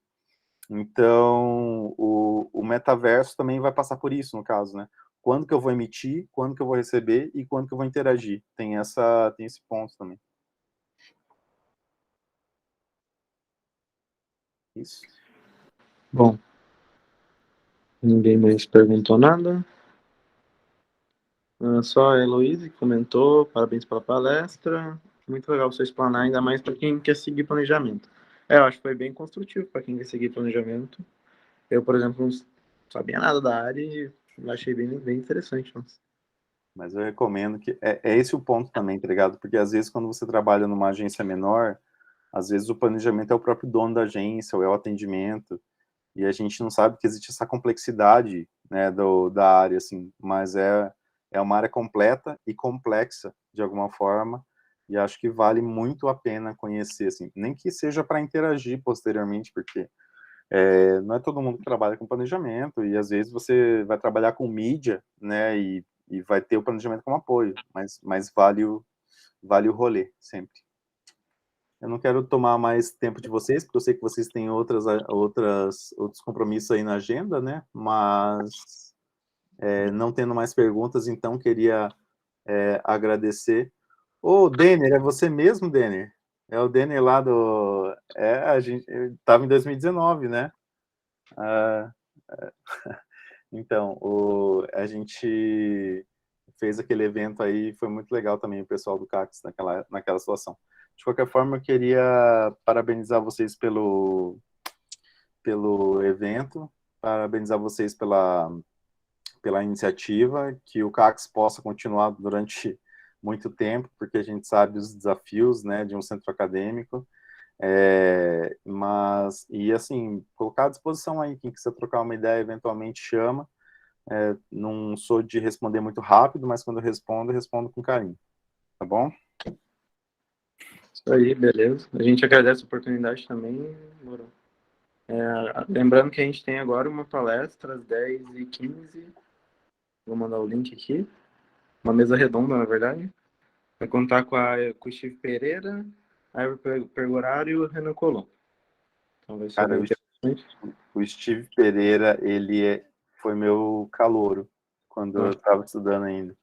Então, o metaverso também vai passar por isso, no caso, né? Quando que eu vou emitir, quando que eu vou receber e quando que eu vou interagir. Tem esse ponto também. Isso. Bom, ninguém mais perguntou nada. Só a Heloísa que comentou, parabéns pela palestra. Muito legal você explanar, ainda mais para quem quer seguir planejamento. Eu acho que foi bem construtivo para quem quer seguir planejamento. Eu, por exemplo, não sabia nada da área e achei bem interessante. Nossa. Mas eu recomendo que... É esse o ponto também, tá ligado? Porque às vezes quando você trabalha numa agência menor, às vezes o planejamento é o próprio dono da agência, ou é o atendimento, e a gente não sabe que existe essa complexidade, né, da área, assim, mas é uma área completa e complexa, de alguma forma, e acho que vale muito a pena conhecer, assim, nem que seja para interagir posteriormente, porque não é todo mundo que trabalha com planejamento, e às vezes você vai trabalhar com mídia, né, e vai ter o planejamento como apoio, mas vale o rolê, sempre. Eu não quero tomar mais tempo de vocês, porque eu sei que vocês têm outros compromissos aí na agenda, né, mas não tendo mais perguntas, então queria agradecer. Ô, Denner, é você mesmo, Denner? É o Denner lá do... a gente estava em 2019, né? Então, a gente fez aquele evento aí, foi muito legal também o pessoal do CACS naquela situação. De qualquer forma, eu queria parabenizar vocês pelo evento, parabenizar vocês pela iniciativa, que o CACS possa continuar durante muito tempo, porque a gente sabe os desafios, né, de um centro acadêmico, e assim, colocar à disposição aí, quem quiser trocar uma ideia, eventualmente chama. Não sou de responder muito rápido, mas quando eu respondo com carinho, tá bom? Isso aí, beleza. A gente agradece a oportunidade também, Mourão. Lembrando que a gente tem agora uma palestra às 10h15. Vou mandar o link aqui. Uma mesa redonda, na verdade. Vai contar com o Steve Pereira, a Ivor Pergoraro e o Renan Colombo. Então vai ser Cara, bem interessante. o Steve Pereira, ele foi meu calouro quando eu estava estudando ainda.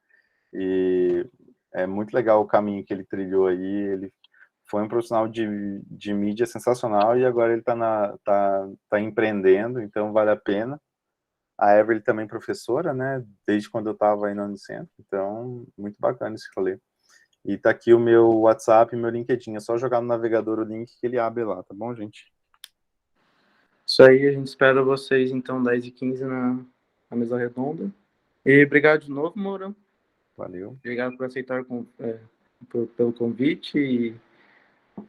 E é muito legal o caminho que ele trilhou aí. Ele foi um profissional de mídia sensacional e agora ele tá empreendendo, então vale a pena. A Evelyn também professora, né? Desde quando eu estava aí no Unicentro, então muito bacana esse rolê. E tá aqui o meu WhatsApp e meu LinkedIn. É só jogar no navegador o link que ele abre lá, tá bom, gente? Isso aí, a gente espera vocês, então, 10h15 na mesa redonda. E obrigado de novo, Mourão. Valeu. Obrigado por aceitar pelo convite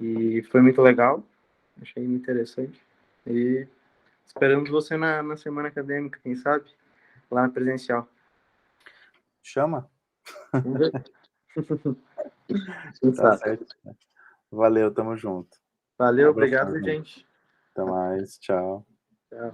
e foi muito legal. Achei muito interessante. E esperamos você na semana acadêmica, quem sabe? Lá na presencial. Chama? Vamos ver. Tá certo. Valeu, tamo junto. Valeu, Um abração, obrigado, gente. Até mais, tchau. Tchau.